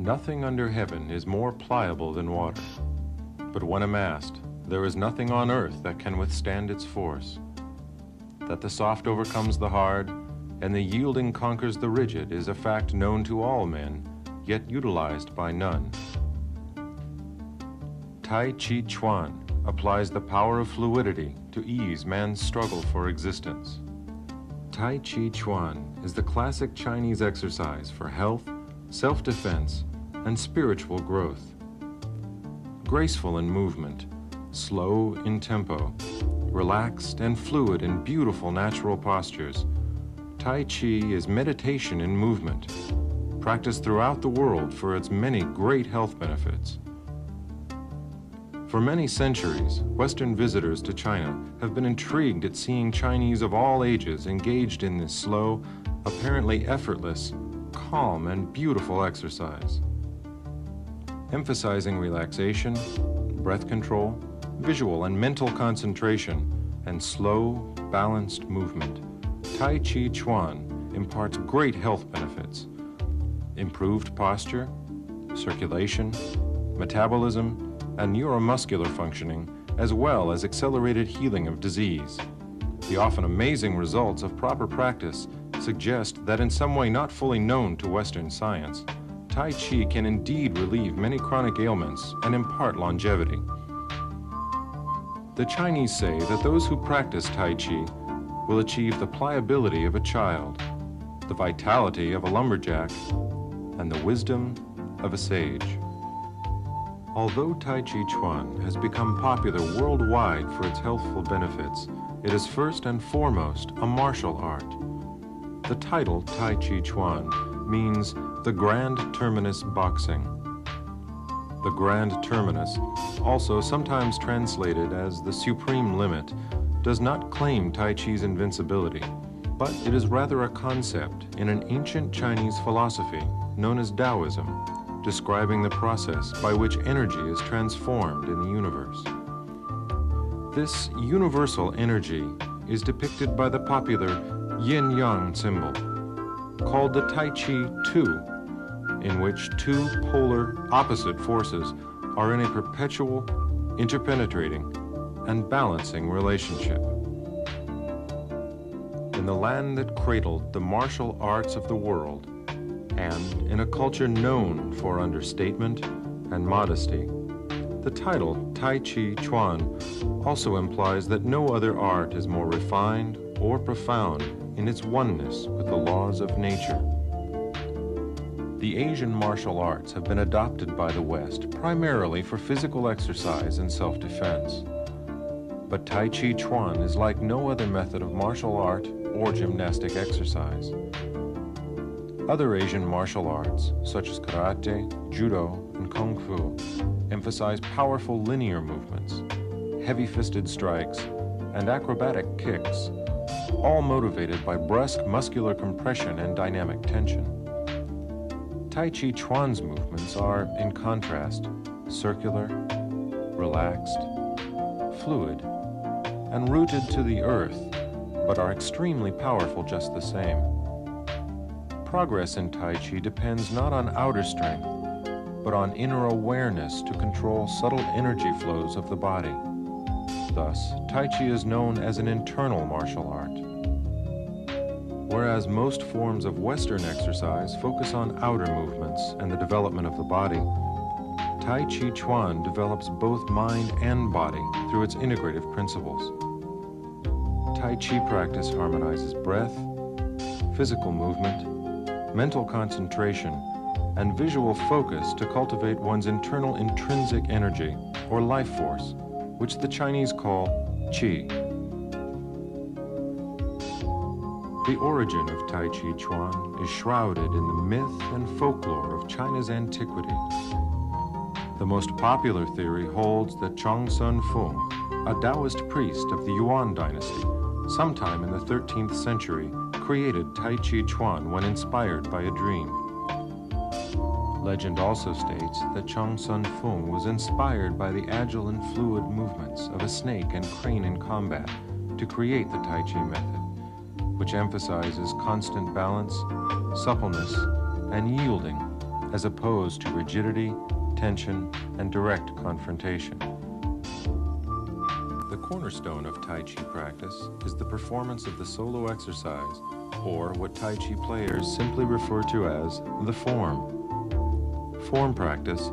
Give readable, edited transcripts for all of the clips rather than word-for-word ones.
Nothing under heaven is more pliable than water, but when amassed, there is nothing on earth that can withstand its force. That the soft overcomes the hard, and the yielding conquers the rigid is a fact known to all men, yet utilized by none. Tai Chi Chuan applies the power of fluidity to ease man's struggle for existence. Tai Chi Chuan is the classic Chinese exercise for health, self-defense, and spiritual growth. Graceful in movement, slow in tempo, relaxed and fluid in beautiful natural postures, Tai Chi is meditation in movement, practiced throughout the world for its many great health benefits. For many centuries, Western visitors to China have been intrigued at seeing Chinese of all ages engaged in this slow, apparently effortless, calm, and beautiful exercise. Emphasizing relaxation, breath control, visual and mental concentration, and slow, balanced movement, Tai Chi Chuan imparts great health benefits: improved posture, circulation, metabolism, and neuromuscular functioning, as well as accelerated healing of disease. The often amazing results of proper practice suggest that in some way not fully known to Western science, Tai Chi can indeed relieve many chronic ailments and impart longevity. The Chinese say that those who practice Tai Chi will achieve the pliability of a child, the vitality of a lumberjack, and the wisdom of a sage. Although Tai Chi Chuan has become popular worldwide for its healthful benefits, it is first and foremost a martial art. The title Tai Chi Chuan means the Grand Terminus Boxing. The Grand Terminus, also sometimes translated as the Supreme Limit, does not claim Tai Chi's invincibility, but it is rather a concept in an ancient Chinese philosophy known as Taoism, describing the process by which energy is transformed in the universe. This universal energy is depicted by the popular yin-yang symbol, called the Tai Chi 2, in which two polar opposite forces are in a perpetual, interpenetrating, and balancing relationship. In the land that cradled the martial arts of the world, and in a culture known for understatement and modesty, the title Tai Chi Chuan also implies that no other art is more refined or profound in its oneness with the laws of nature. The Asian martial arts have been adopted by the West primarily for physical exercise and self-defense. But Tai Chi Chuan is like no other method of martial art or gymnastic exercise. Other Asian martial arts, such as karate, judo, and kung fu, emphasize powerful linear movements, heavy-fisted strikes, and acrobatic kicks, all motivated by brusque muscular compression and dynamic tension. Tai Chi Chuan's movements are, in contrast, circular, relaxed, fluid, and rooted to the earth, but are extremely powerful just the same. Progress in Tai Chi depends not on outer strength, but on inner awareness to control subtle energy flows of the body. Thus, Tai Chi is known as an internal martial art. Whereas most forms of Western exercise focus on outer movements and the development of the body, Tai Chi Chuan develops both mind and body through its integrative principles. Tai Chi practice harmonizes breath, physical movement, mental concentration, and visual focus to cultivate one's internal intrinsic energy, or life force, which the Chinese call Qi. The origin of Tai Chi Chuan is shrouded in the myth and folklore of China's antiquity. The most popular theory holds that Chong Sun Fung, a Taoist priest of the Yuan dynasty, sometime in the 13th century, created Tai Chi Chuan when inspired by a dream. Legend also states that Chong Sun Fung was inspired by the agile and fluid movements of a snake and crane in combat to create the Tai Chi method, which emphasizes constant balance, suppleness, and yielding as opposed to rigidity, tension, and direct confrontation. The cornerstone of Tai Chi practice is the performance of the solo exercise, or what Tai Chi players simply refer to as the form. Form practice,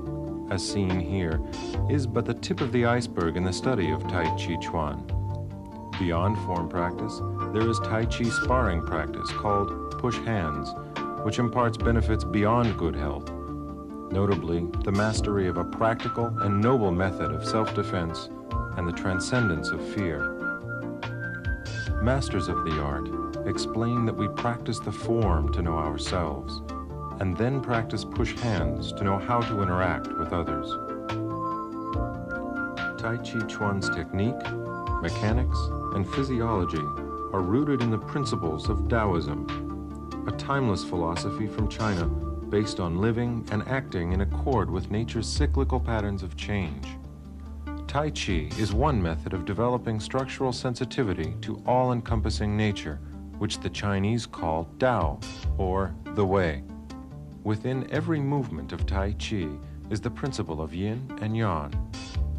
as seen here, is but the tip of the iceberg in the study of Tai Chi Chuan. Beyond form practice, there is Tai Chi sparring practice called push hands, which imparts benefits beyond good health, notably the mastery of a practical and noble method of self-defense and the transcendence of fear. Masters of the art explain that we practice the form to know ourselves, and then practice push hands to know how to interact with others. Tai Chi Chuan's technique, mechanics, and physiology are rooted in the principles of Taoism, a timeless philosophy from China based on living and acting in accord with nature's cyclical patterns of change. Tai Chi is one method of developing structural sensitivity to all-encompassing nature, which the Chinese call Tao, or the Way. Within every movement of Tai Chi is the principle of yin and yang,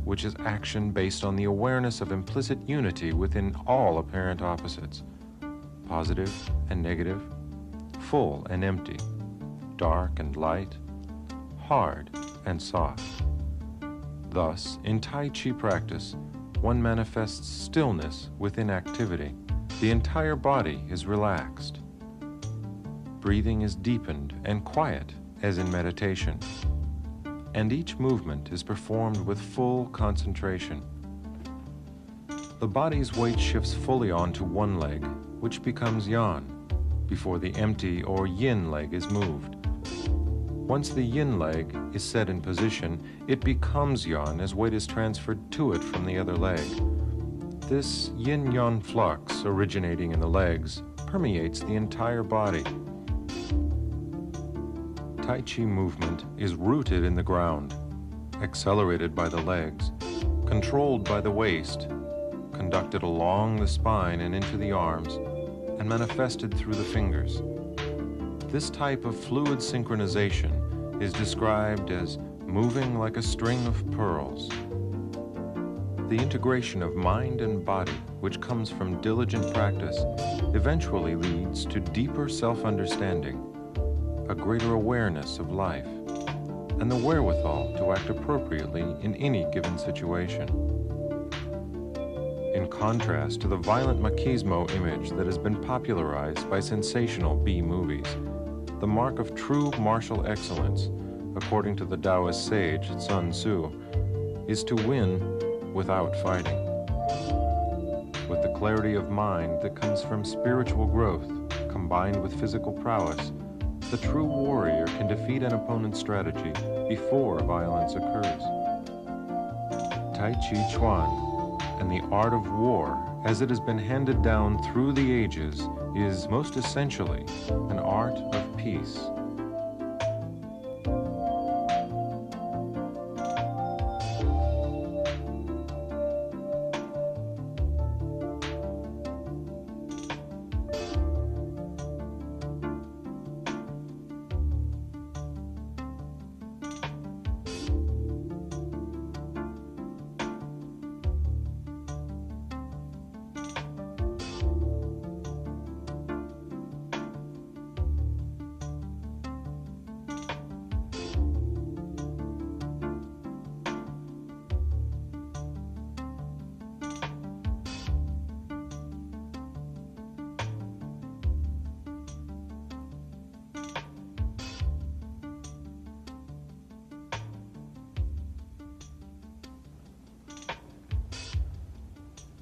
which is action based on the awareness of implicit unity within all apparent opposites, positive and negative, full and empty, dark and light, hard and soft. Thus, in Tai Chi practice, one manifests stillness within activity. The entire body is relaxed. Breathing is deepened and quiet, as in meditation. And each movement is performed with full concentration. The body's weight shifts fully onto one leg, which becomes yang, before the empty or yin leg is moved. Once the yin leg is set in position, it becomes yang as weight is transferred to it from the other leg. This yin-yang flux originating in the legs permeates the entire body. Tai Chi movement is rooted in the ground, accelerated by the legs, controlled by the waist, conducted along the spine and into the arms, and manifested through the fingers. This type of fluid synchronization is described as moving like a string of pearls. The integration of mind and body, which comes from diligent practice, eventually leads to deeper self-understanding, a greater awareness of life, and the wherewithal to act appropriately in any given situation. In contrast to the violent machismo image that has been popularized by sensational B-movies, the mark of true martial excellence, according to the Taoist sage Sun Tzu, is to win without fighting. With the clarity of mind that comes from spiritual growth, combined with physical prowess, the true warrior can defeat an opponent's strategy before violence occurs. Tai Chi Chuan and the art of war, as it has been handed down through the ages, is most essentially an art of peace.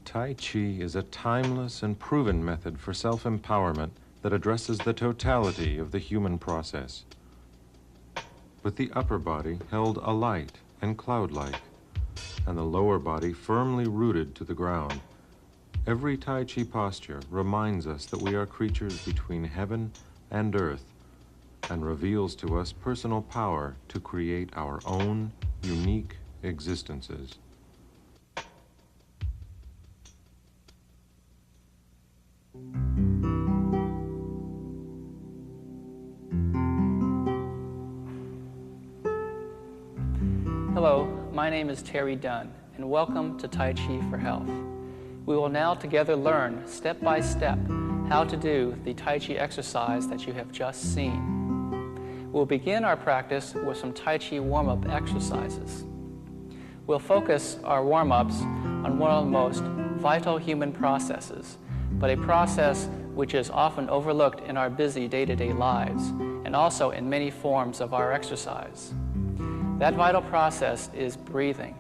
Tai Chi is a timeless and proven method for self-empowerment that addresses the totality of the human process. With the upper body held alight and cloud-like, and the lower body firmly rooted to the ground, every Tai Chi posture reminds us that we are creatures between heaven and earth, and reveals to us personal power to create our own unique existences. my name is Terry Dunn, and welcome to Tai Chi for Health. We will now together learn, step by step, how to do the Tai Chi exercise that you have just seen. We'll begin our practice with some Tai Chi warm-up exercises. We'll focus our warm-ups on one of the most vital human processes, but a process which is often overlooked in our busy day-to-day lives, and also in many forms of our exercise. That vital process is breathing.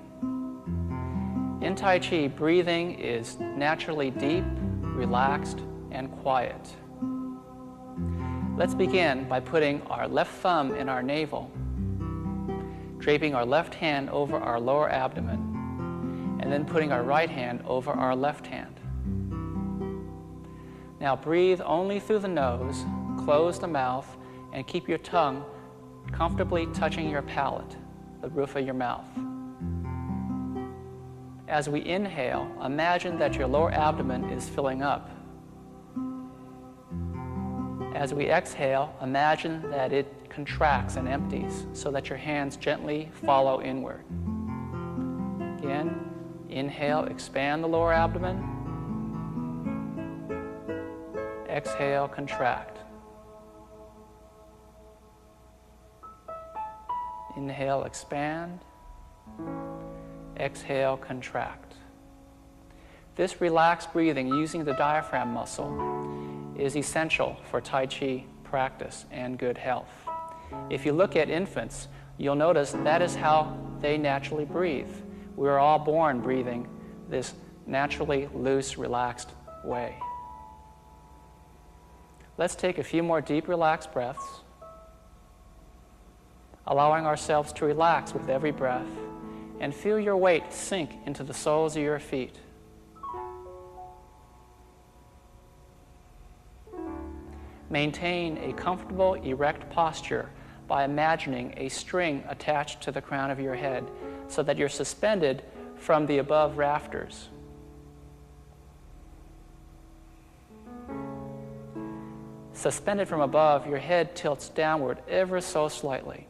In Tai Chi, breathing is naturally deep, relaxed, and quiet. Let's begin by putting our left thumb in our navel, draping our left hand over our lower abdomen, and then putting our right hand over our left hand. Now breathe only through the nose, close the mouth, and keep your tongue comfortably touching your palate, the roof of your mouth. As we inhale, imagine that your lower abdomen is filling up. As we exhale, imagine that it contracts and empties so that your hands gently follow inward. Again, inhale, expand the lower abdomen. Exhale, contract. Inhale, expand. Exhale, contract. This relaxed breathing using the diaphragm muscle is essential for Tai Chi practice and good health. If you look at infants, you'll notice that is how they naturally breathe. We're all born breathing this naturally loose, relaxed way. Let's take a few more deep, relaxed breaths, allowing ourselves to relax with every breath, and feel your weight sink into the soles of your feet. Maintain a comfortable, erect posture by imagining a string attached to the crown of your head so that you're suspended from the above rafters. Suspended from above, your head tilts downward ever so slightly.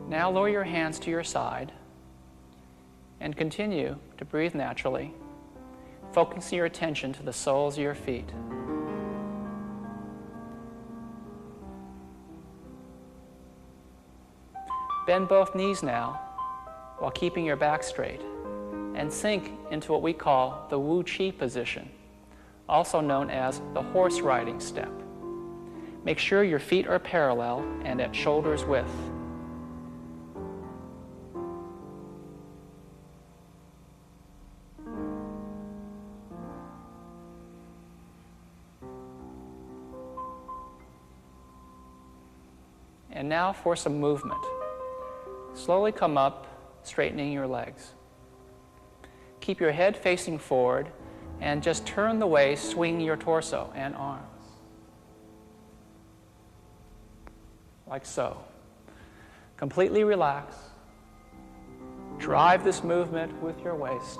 Now lower your hands to your side and continue to breathe naturally, focusing your attention to the soles of your feet. Bend both knees now while keeping your back straight and sink into what we call the Wu Chi position, also known as the horse riding step. Make sure your feet are parallel and at shoulder's width. And now for some movement. Slowly come up, straightening your legs. Keep your head facing forward and just turn the way, swing your torso and arms. Like so. Completely relax. Drive this movement with your waist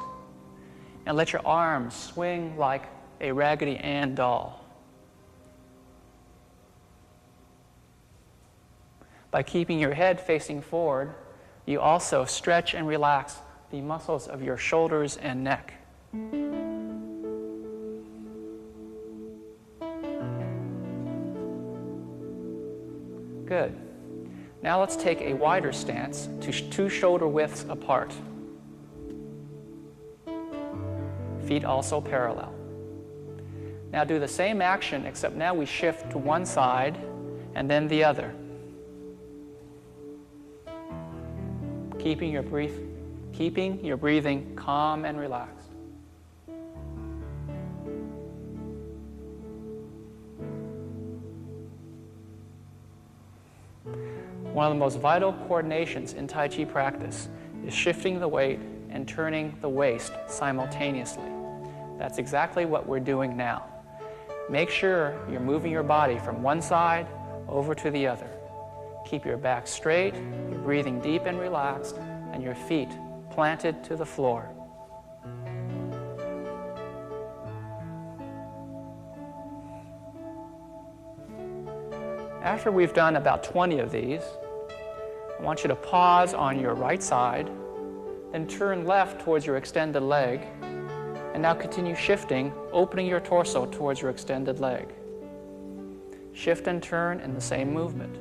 and let your arms swing like a Raggedy Ann doll. By keeping your head facing forward, you also stretch and relax the muscles of your shoulders and neck. Good. Now let's take a wider stance to 2 shoulder widths apart. Feet also parallel. Now do the same action, except now we shift to one side and then the other. Keeping your breathing calm and relaxed. One of the most vital coordinations in Tai Chi practice is shifting the weight and turning the waist simultaneously. That's exactly what we're doing now. Make sure you're moving your body from one side over to the other. Keep your back straight, you're breathing deep and relaxed, and your feet planted to the floor. After we've done about 20 of these, I want you to pause on your right side, then turn left towards your extended leg, and now continue shifting, opening your torso towards your extended leg. Shift and turn in the same movement.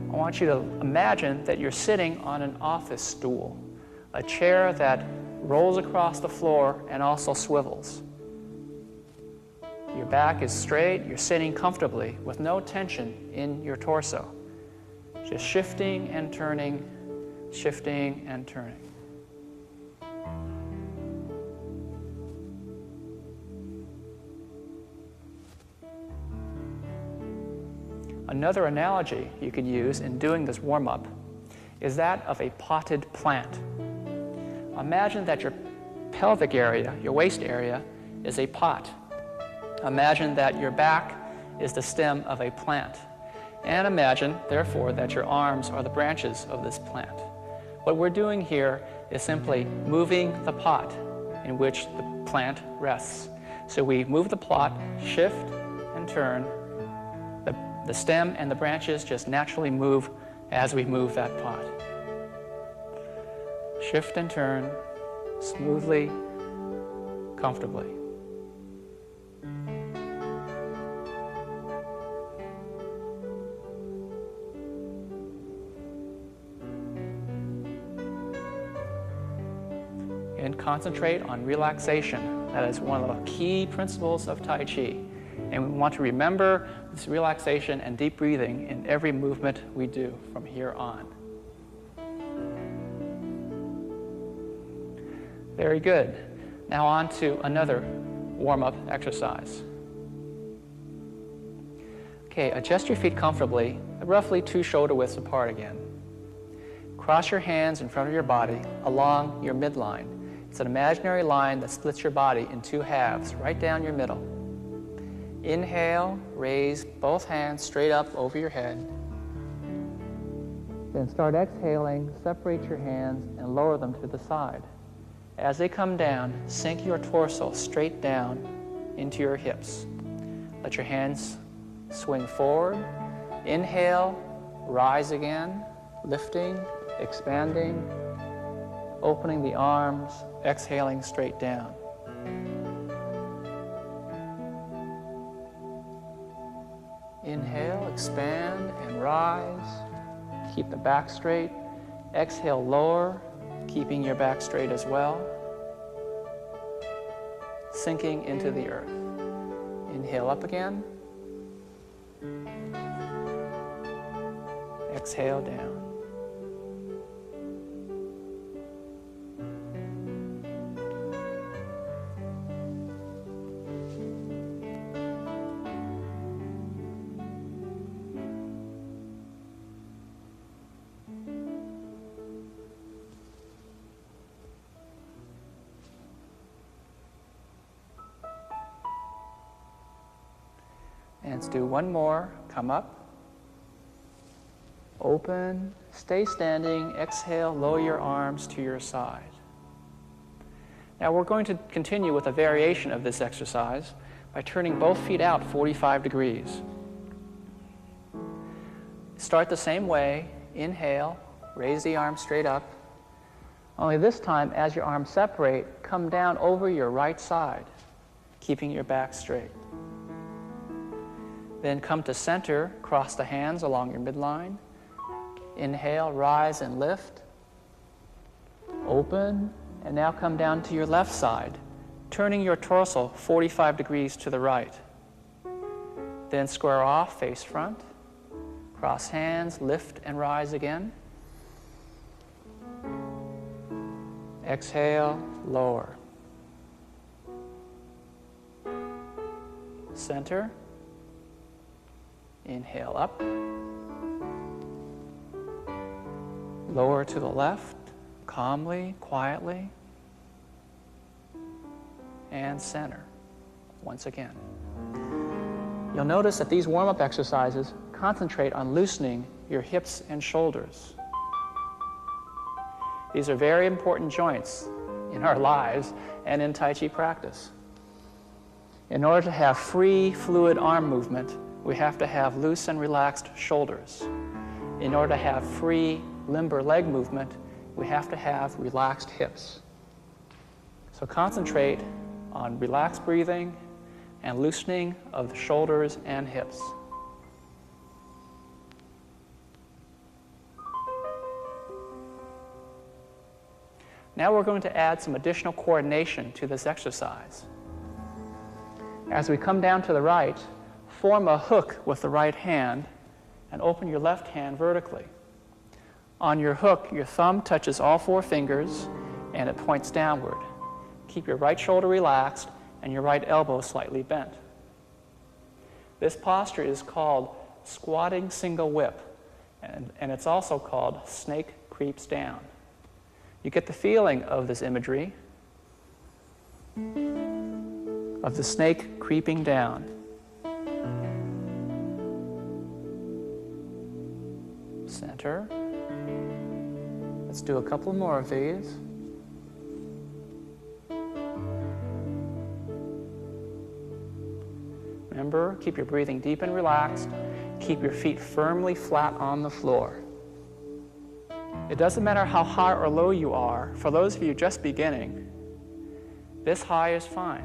I want you to imagine that you're sitting on an office stool, a chair that rolls across the floor and also swivels. Your back is straight, you're sitting comfortably with no tension in your torso. Just shifting and turning, shifting and turning. Another analogy you could use in doing this warm-up is that of a potted plant. Imagine that your pelvic area, your waist area, is a pot. Imagine that your back is the stem of a plant. And imagine, therefore, that your arms are the branches of this plant. What we're doing here is simply moving the pot in which the plant rests. So we move the plot, shift and turn. The stem and the branches just naturally move as we move that pot. Shift and turn smoothly, comfortably. And concentrate on relaxation. That is one of the key principles of Tai Chi. And we want to remember this relaxation and deep breathing in every movement we do from here on. Very good. Now on to another warm-up exercise. Okay, adjust your feet comfortably, roughly 2 shoulder widths apart again. Cross your hands in front of your body along your midline. It's an imaginary line that splits your body in 2 halves, right down your middle. Inhale, raise both hands straight up over your head. Then start exhaling, separate your hands and lower them to the side. As they come down, sink your torso straight down into your hips. Let your hands swing forward. Inhale, rise again, lifting, expanding, opening the arms, exhaling straight down. Inhale, expand and rise. Keep the back straight. Exhale, lower, keeping your back straight as well. Sinking into the earth. Inhale up again. Exhale down. And let's do one more. Come up. Open. Stay standing. Exhale. Lower your arms to your side. Now we're going to continue with a variation of this exercise by turning both feet out 45 degrees. Start the same way. Inhale. Raise the arms straight up. Only this time, as your arms separate, come down over your right side, keeping your back straight. Then come to center, cross the hands along your midline. Inhale, rise and lift. Open, and now come down to your left side, turning your torso 45 degrees to the right. Then square off, face front. Cross hands, lift and rise again. Exhale, lower. Center. Inhale up. Lower to the left, calmly, quietly. And center, once again. You'll notice that these warm-up exercises concentrate on loosening your hips and shoulders. These are very important joints in our lives and in Tai Chi practice. In order to have free, fluid arm movement, we have to have loose and relaxed shoulders. In order to have free, limber leg movement, we have to have relaxed hips. So concentrate on relaxed breathing and loosening of the shoulders and hips. Now we're going to add some additional coordination to this exercise. As we come down to the right, form a hook with the right hand and open your left hand vertically. On your hook, your thumb touches all 4 fingers and it points downward. Keep your right shoulder relaxed and your right elbow slightly bent. This posture is called squatting single whip, and it's also called snake creeps down. You get the feeling of this imagery of the snake creeping down. Center. Let's do a couple more of these. Remember, keep your breathing deep and relaxed. Keep your feet firmly flat on the floor. It doesn't matter how high or low you are. For those of you just beginning, this high is fine.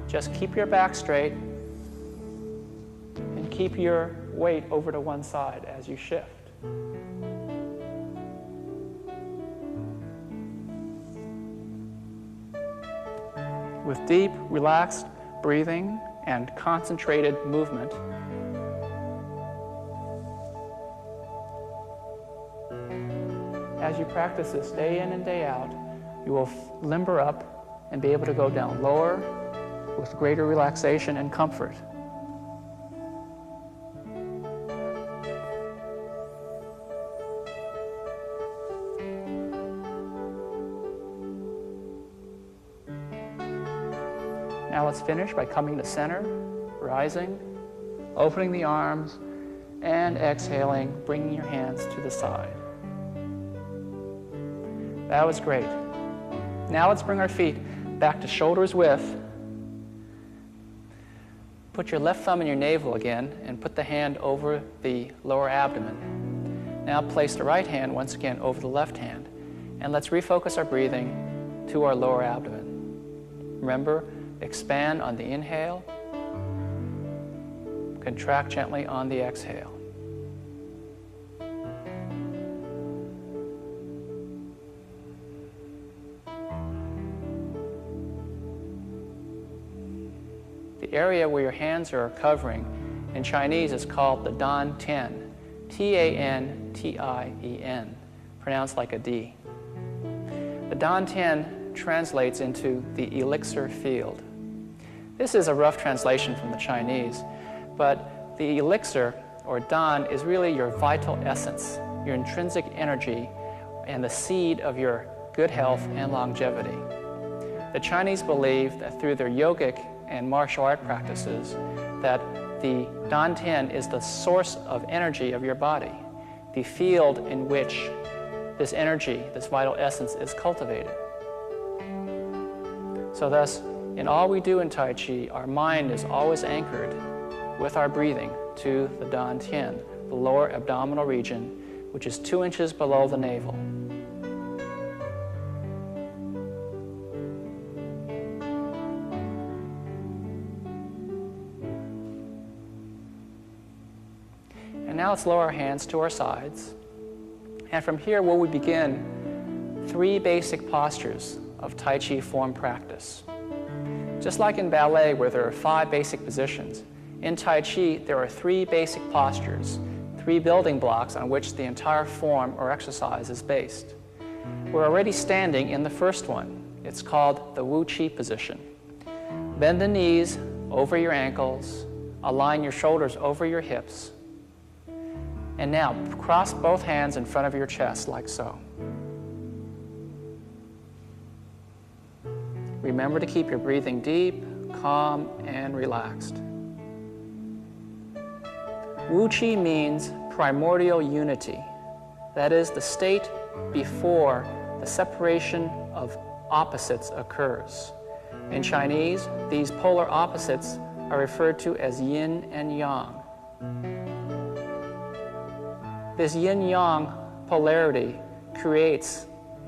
Just keep your back straight and keep your weight over to one side as you shift. With deep, relaxed breathing and concentrated movement, as you practice this day in and day out, you will limber up and be able to go down lower with greater relaxation and comfort. Now let's finish by coming to center, rising, opening the arms, and exhaling, bringing your hands to the side. That was great. Now let's bring our feet back to shoulders width. Put your left thumb in your navel again and put the hand over the lower abdomen. Now place the right hand once again over the left hand. And let's refocus our breathing to our lower abdomen. Remember, expand on the inhale, contract gently on the exhale. The area where your hands are covering in Chinese is called the Dan Tien, T-A-N-T-I-E-N, pronounced like a D. The Dan Tien translates into the elixir field. This is a rough translation from the Chinese, but the elixir, or Dan, is really your vital essence, your intrinsic energy, and the seed of your good health and longevity. The Chinese believe that through their yogic and martial art practices, that the Dan Tien is the source of energy of your body, the field in which this energy, this vital essence, is cultivated. So thus, in all we do in Tai Chi, our mind is always anchored with our breathing to the Dan Tien, the lower abdominal region, which is 2 inches below the navel. And now let's lower our hands to our sides. And from here, we will begin 3 basic postures of Tai Chi form practice. Just like in ballet, where there are 5 basic positions, in Tai Chi, there are 3 basic postures, 3 building blocks on which the entire form or exercise is based. We're already standing in the first one. It's called the Wu Chi position. Bend the knees over your ankles, align your shoulders over your hips, and now cross both hands in front of your chest like so. Remember to keep your breathing deep, calm, and relaxed. Wu Qi means primordial unity. That is the state before the separation of opposites occurs. In Chinese, these polar opposites are referred to as yin and yang. This yin-yang polarity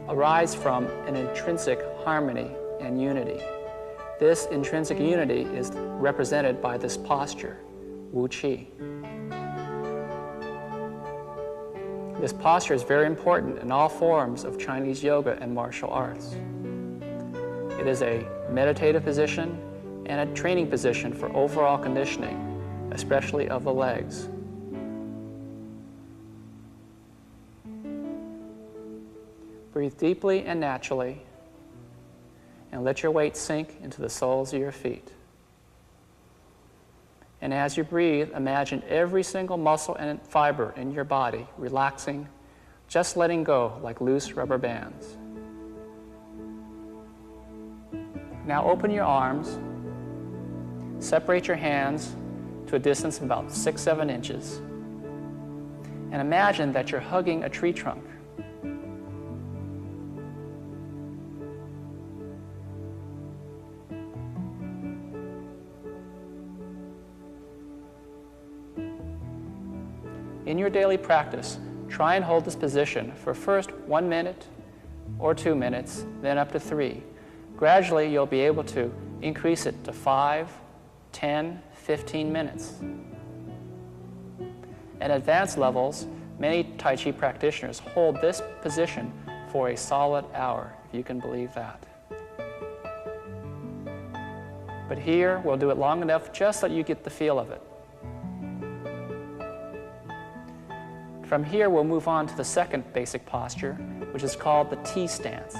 arises from an intrinsic harmony and unity. This intrinsic unity is represented by this posture, Wu Qi. This posture is very important in all forms of Chinese yoga and martial arts. It is a meditative position and a training position for overall conditioning, especially of the legs. Breathe deeply and naturally, and let your weight sink into the soles of your feet. And as you breathe, imagine every single muscle and fiber in your body relaxing, just letting go like loose rubber bands. Now open your arms, separate your hands to a distance of about 6-7 inches, and imagine that you're hugging a tree trunk. In your daily practice, try and hold this position for first 1 minute or 2 minutes, then up to 3. Gradually, you'll be able to increase it to 5, 10, 15 minutes. At advanced levels, many Tai Chi practitioners hold this position for a solid hour, if you can believe that. But here, we'll do it long enough just so you get the feel of it. From here, we'll move on to the second basic posture, which is called the T stance.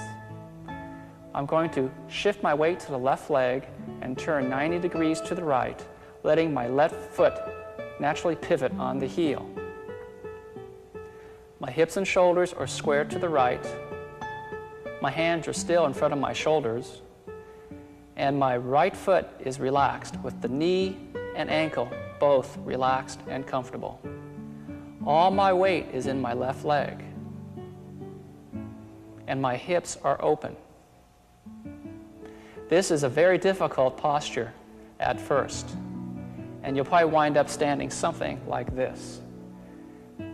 I'm going to shift my weight to the left leg and turn 90 degrees to the right, letting my left foot naturally pivot on the heel. My hips and shoulders are squared to the right. My hands are still in front of my shoulders. And my right foot is relaxed with the knee and ankle both relaxed and comfortable. All my weight is in my left leg, and my hips are open. This is a very difficult posture at first, and you'll probably wind up standing something like this.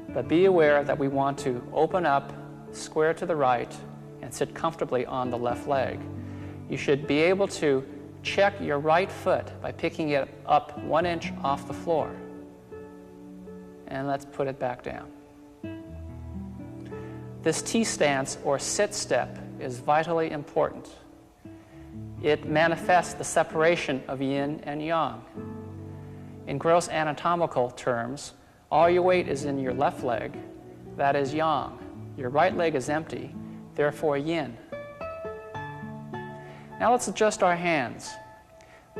But be aware that we want to open up, square to the right, and sit comfortably on the left leg. You should be able to check your right foot by picking it up 1 inch off the floor. And let's put it back down. This T stance or sit step is vitally important. It manifests the separation of yin and yang. In gross anatomical terms, all your weight is in your left leg, that is yang. Your right leg is empty, therefore yin. Now let's adjust our hands.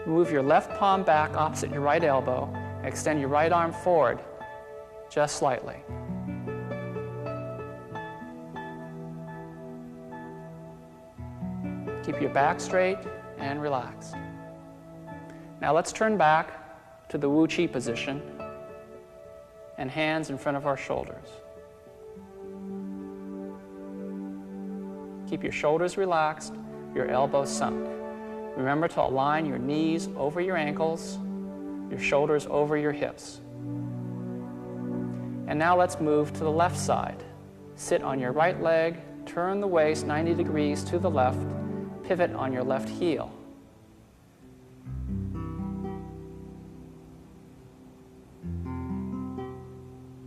Move your left palm back opposite your right elbow, and extend your right arm forward just slightly. Keep your back straight and relaxed. Now let's turn back to the Wu Qi position and hands in front of our shoulders. Keep your shoulders relaxed, your elbows sunk. Remember to align your knees over your ankles, your shoulders over your hips. And now let's move to the left side. Sit on your right leg, turn the waist 90 degrees to the left, pivot on your left heel.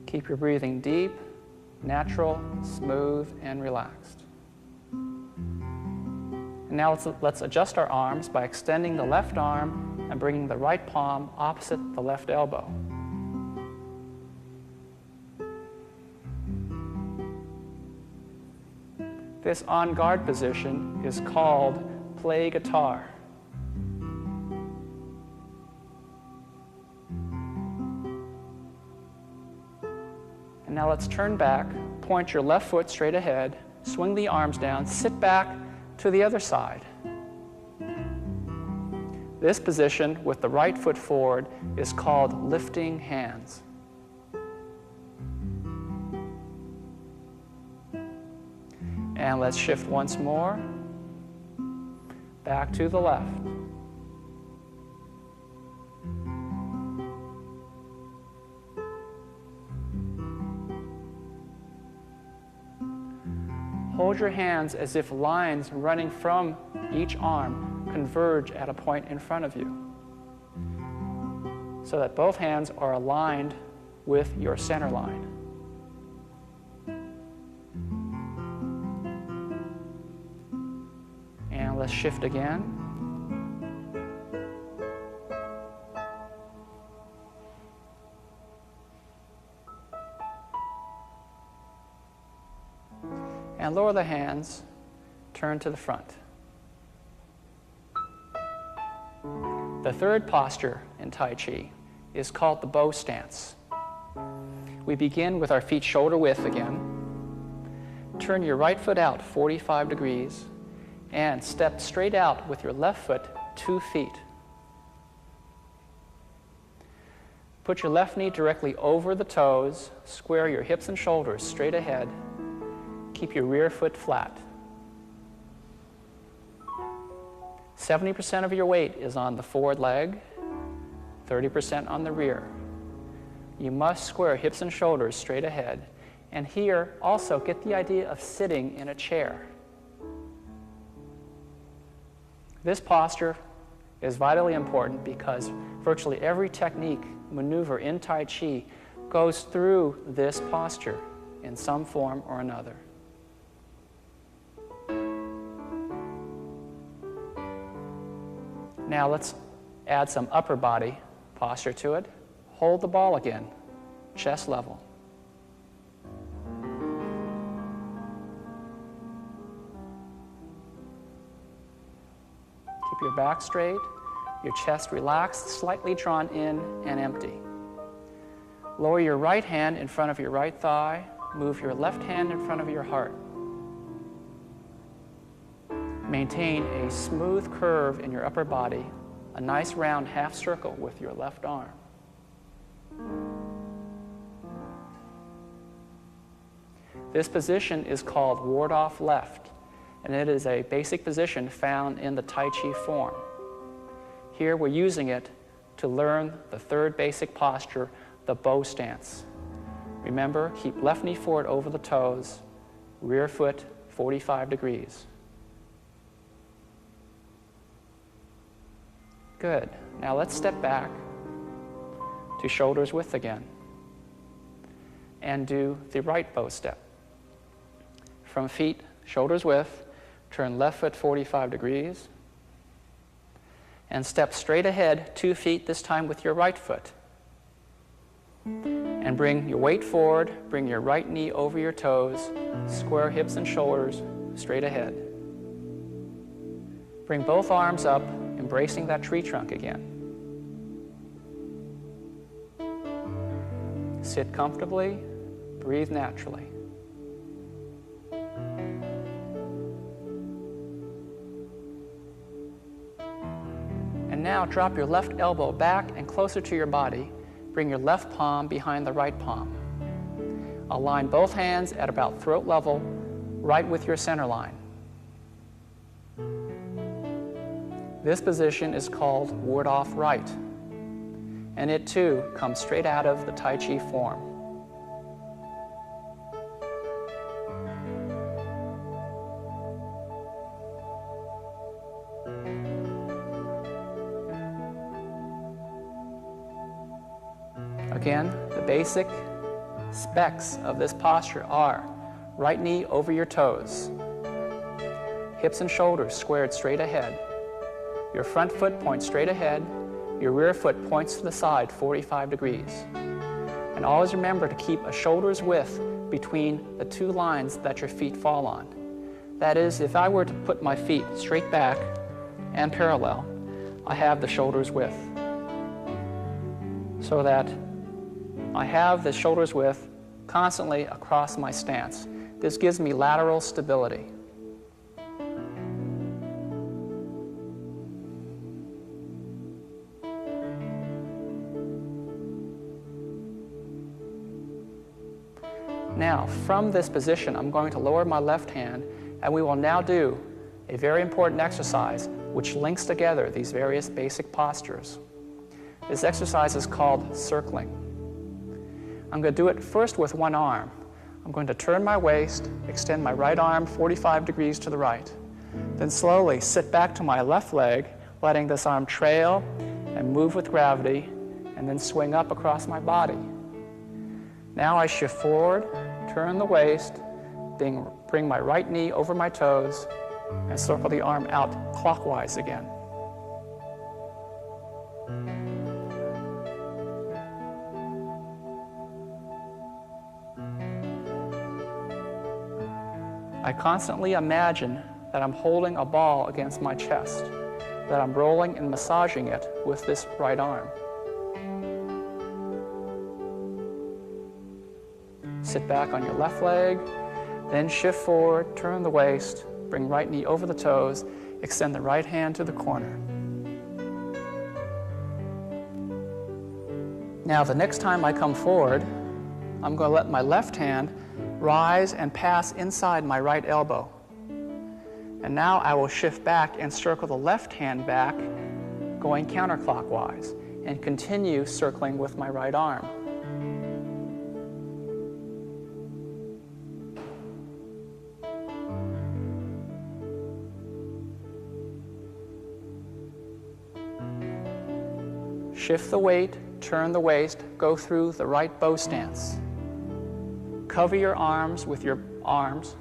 Keep your breathing deep, natural, smooth, and relaxed. And now let's adjust our arms by extending the left arm and bringing the right palm opposite the left elbow. This on guard position is called play guitar. And now let's turn back, point your left foot straight ahead, swing the arms down, sit back to the other side. This position with the right foot forward is called lifting hands. And let's shift once more. Back to the left. Hold your hands as if lines running from each arm converge at a point in front of you, so that both hands are aligned with your center line. And let's shift again. And lower the hands, turn to the front. The third posture in Tai Chi is called the bow stance. We begin with our feet shoulder width again. Turn your right foot out 45 degrees and step straight out with your left foot 2 feet. Put your left knee directly over the toes, square your hips and shoulders straight ahead. Keep your rear foot flat. 70% of your weight is on the forward leg, 30% on the rear. You must square hips and shoulders straight ahead. And here, also get the idea of sitting in a chair. This posture is vitally important because virtually every technique, maneuver in Tai Chi goes through this posture in some form or another. Now let's add some upper body posture to it. Hold the ball again, chest level. Keep your back straight, your chest relaxed, slightly drawn in and empty. Lower your right hand in front of your right thigh. Move your left hand in front of your heart. Maintain a smooth curve in your upper body, a nice round half circle with your left arm. This position is called ward-off left, and it is a basic position found in the Tai Chi form. Here we're using it to learn the third basic posture, the bow stance. Remember, keep left knee forward over the toes, rear foot 45 degrees. Good. Now let's step back to shoulders width again and do the right bow step. From feet shoulders width, turn left foot 45 degrees and step straight ahead 2 feet, this time with your right foot. And bring your weight forward, bring your right knee over your toes, square hips and shoulders straight ahead. Bring both arms up, embracing that tree trunk again. Sit comfortably, breathe naturally. And now drop your left elbow back and closer to your body. Bring your left palm behind the right palm. Align both hands at about throat level, right with your center line. This position is called ward-off right, and it too comes straight out of the Tai Chi form. Again, the basic specs of this posture are right knee over your toes, hips and shoulders squared straight ahead, your front foot points straight ahead, your rear foot points to the side 45 degrees. And always remember to keep a shoulder's width between the two lines that your feet fall on. That is, if I were to put my feet straight back and parallel, I have the shoulder's width. So that I have the shoulder's width constantly across my stance. This gives me lateral stability. Now, from this position, I'm going to lower my left hand And we will now do a very important exercise which links together these various basic postures. This exercise is called circling. I'm going to do it first with one arm. I'm going to turn my waist, extend my right arm 45 degrees to the right. Then slowly sit back to my left leg, letting this arm trail and move with gravity, and then swing up across my body. Now I shift forward, turn the waist, bring my right knee over my toes, and circle the arm out clockwise again. I constantly imagine that I'm holding a ball against my chest, that I'm rolling and massaging it with this right arm. Sit back on your left leg, then shift forward, turn the waist, bring right knee over the toes, extend the right hand to the corner. Now, the next time I come forward, I'm going to let my left hand rise and pass inside my right elbow. And now I will shift back and circle the left hand back, going counterclockwise, and continue circling with my right arm. Shift the weight, turn the waist, go through the right bow stance. Cover your arms with your arms.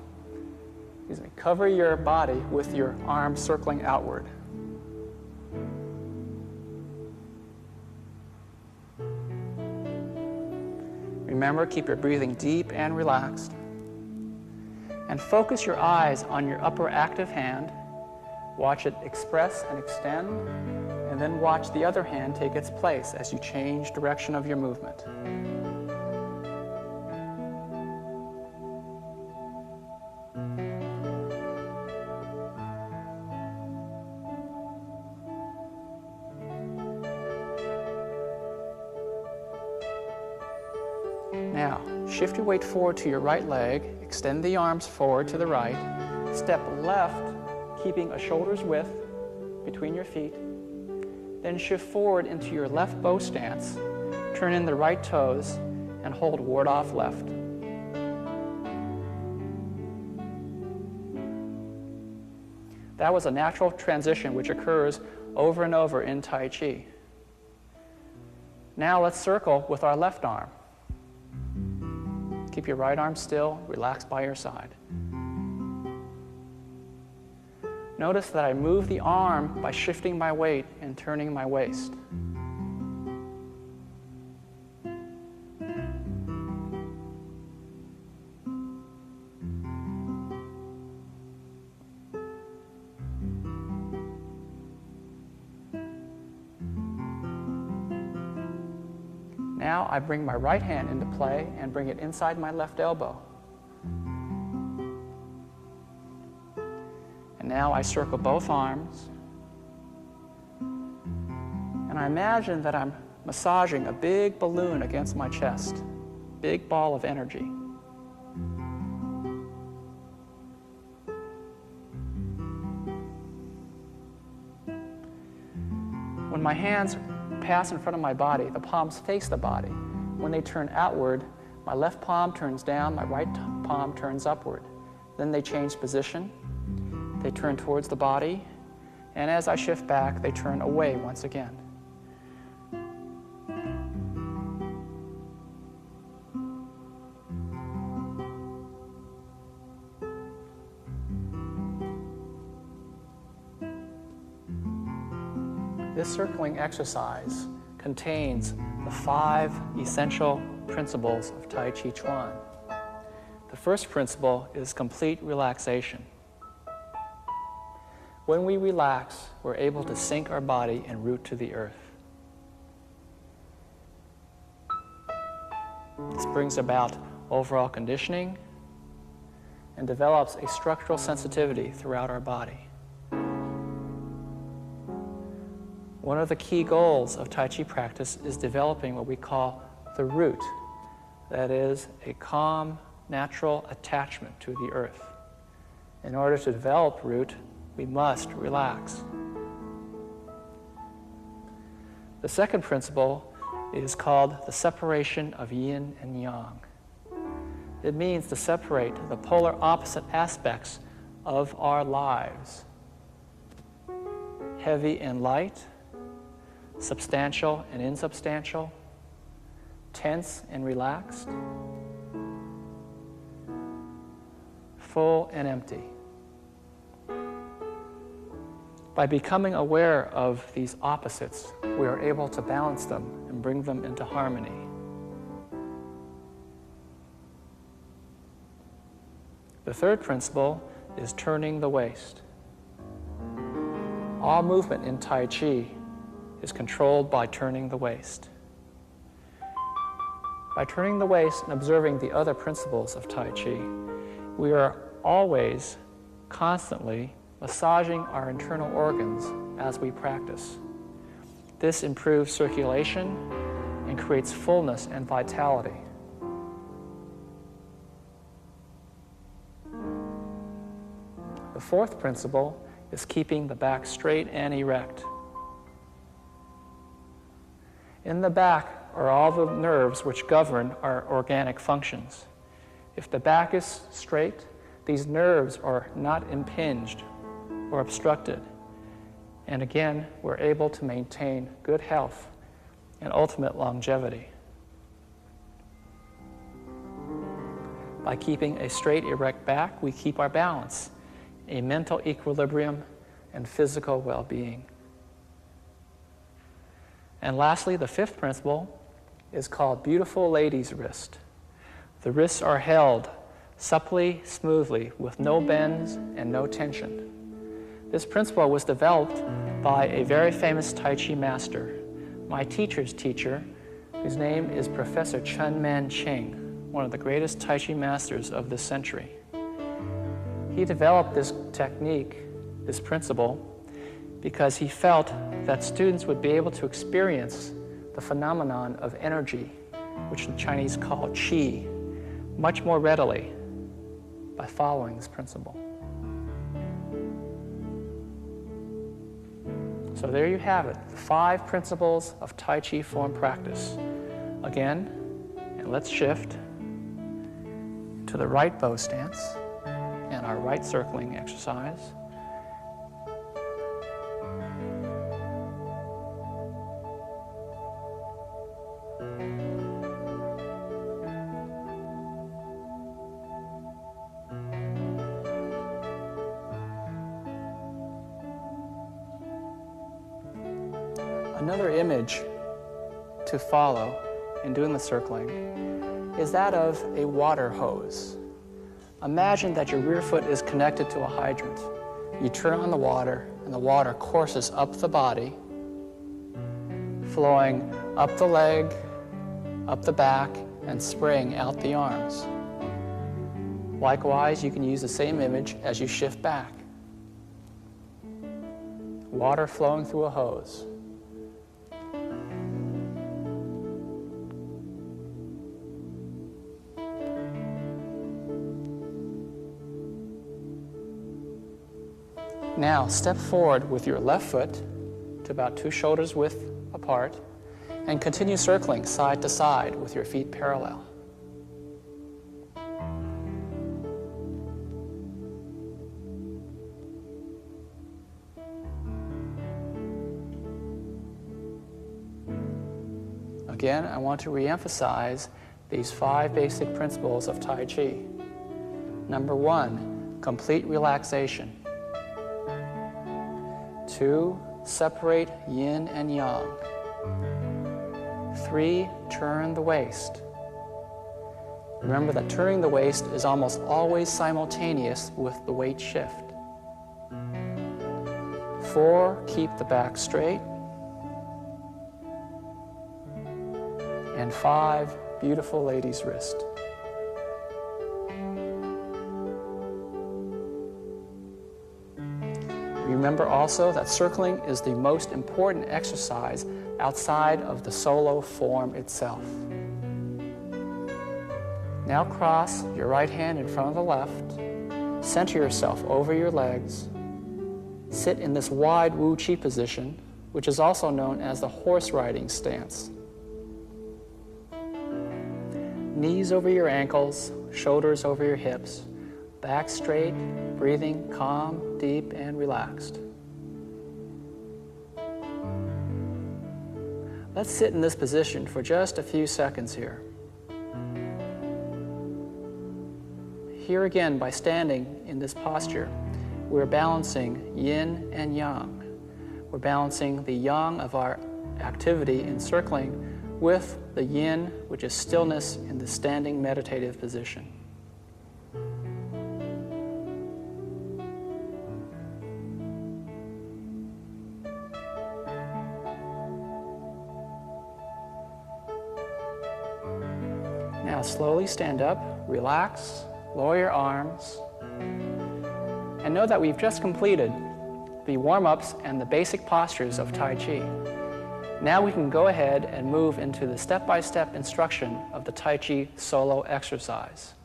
Cover your body with your arms circling outward. Remember, keep your breathing deep and relaxed. And focus your eyes on your upper active hand. Watch it express and extend, and then watch the other hand take its place as you change direction of your movement. Now, shift your weight forward to your right leg, extend the arms forward to the right, step left, keeping a shoulder's width between your feet, then shift forward into your left bow stance, turn in the right toes, and hold ward off left. That was a natural transition which occurs over and over in Tai Chi. Now let's circle with our left arm. Keep your right arm still, relaxed by your side. Notice that I move the arm by shifting my weight and turning my waist. Now I bring my right hand into play and bring it inside my left elbow. And now I circle both arms. And I imagine that I'm massaging a big balloon against my chest, big ball of energy. When my hands pass in front of my body, the palms face the body. When they turn outward, my left palm turns down, my right palm turns upward. Then they change position. They turn towards the body, and as I shift back, they turn away once again. This circling exercise contains the 5 essential principles of Tai Chi Chuan. The first principle is complete relaxation. When we relax, we're able to sink our body and root to the earth. This brings about overall conditioning and develops a structural sensitivity throughout our body. One of the key goals of Tai Chi practice is developing what we call the root, that is, a calm, natural attachment to the earth. In order to develop root, we must relax. The second principle is called the separation of yin and yang. It means to separate the polar opposite aspects of our lives. Heavy and light, substantial and insubstantial, tense and relaxed, full and empty. By becoming aware of these opposites, we are able to balance them and bring them into harmony. The third principle is turning the waist. All movement in Tai Chi is controlled by turning the waist. By turning the waist and observing the other principles of Tai Chi, we are always, constantly massaging our internal organs as we practice. This improves circulation and creates fullness and vitality. The fourth principle is keeping the back straight and erect. In the back are all the nerves which govern our organic functions. If the back is straight, these nerves are not impinged or obstructed. And again, we're able to maintain good health and ultimate longevity. By keeping a straight, erect back, we keep our balance, a mental equilibrium, and physical well-being. And lastly, the fifth principle is called beautiful lady's wrist. The wrists are held supplely, smoothly, with no bends and no tension. This principle was developed by a very famous Tai Chi master, my teacher's teacher, whose name is Professor Chun Man Ching, one of the greatest Tai Chi masters of this century. He developed this technique, this principle, because he felt that students would be able to experience the phenomenon of energy, which the Chinese call qi, much more readily by following this principle. So there you have it, the 5 principles of Tai Chi form practice. Again, and let's shift to the right bow stance and our right circling exercise. Another image to follow in doing the circling is that of a water hose. Imagine that your rear foot is connected to a hydrant. You turn on the water, and the water courses up the body, flowing up the leg, up the back, and spraying out the arms. Likewise, you can use the same image as you shift back. Water flowing through a hose. Now, step forward with your left foot to about 2 shoulders width apart and continue circling side to side with your feet parallel. Again, I want to reemphasize these 5 basic principles of Tai Chi. Number 1, complete relaxation. 2, separate yin and yang. 3, turn the waist. Remember that turning the waist is almost always simultaneous with the weight shift. 4, keep the back straight. And 5, beautiful lady's wrist. Remember also that circling is the most important exercise outside of the solo form itself. Now cross your right hand in front of the left, Center yourself over your legs. Sit in this wide Wu Chi position, which is also known as the horse riding stance. Knees over your ankles, shoulders over your hips, back straight, breathing calm, deep, and relaxed. Let's sit in this position for just a few seconds here. Here again, by standing in this posture, we're balancing yin and yang. We're balancing the yang of our activity encircling with the yin, which is stillness in the standing meditative position. Now slowly stand up, relax, lower your arms, and know that we've just completed the warm-ups and the basic postures of Tai Chi. Now we can go ahead and move into the step-by-step instruction of the Tai Chi solo exercise.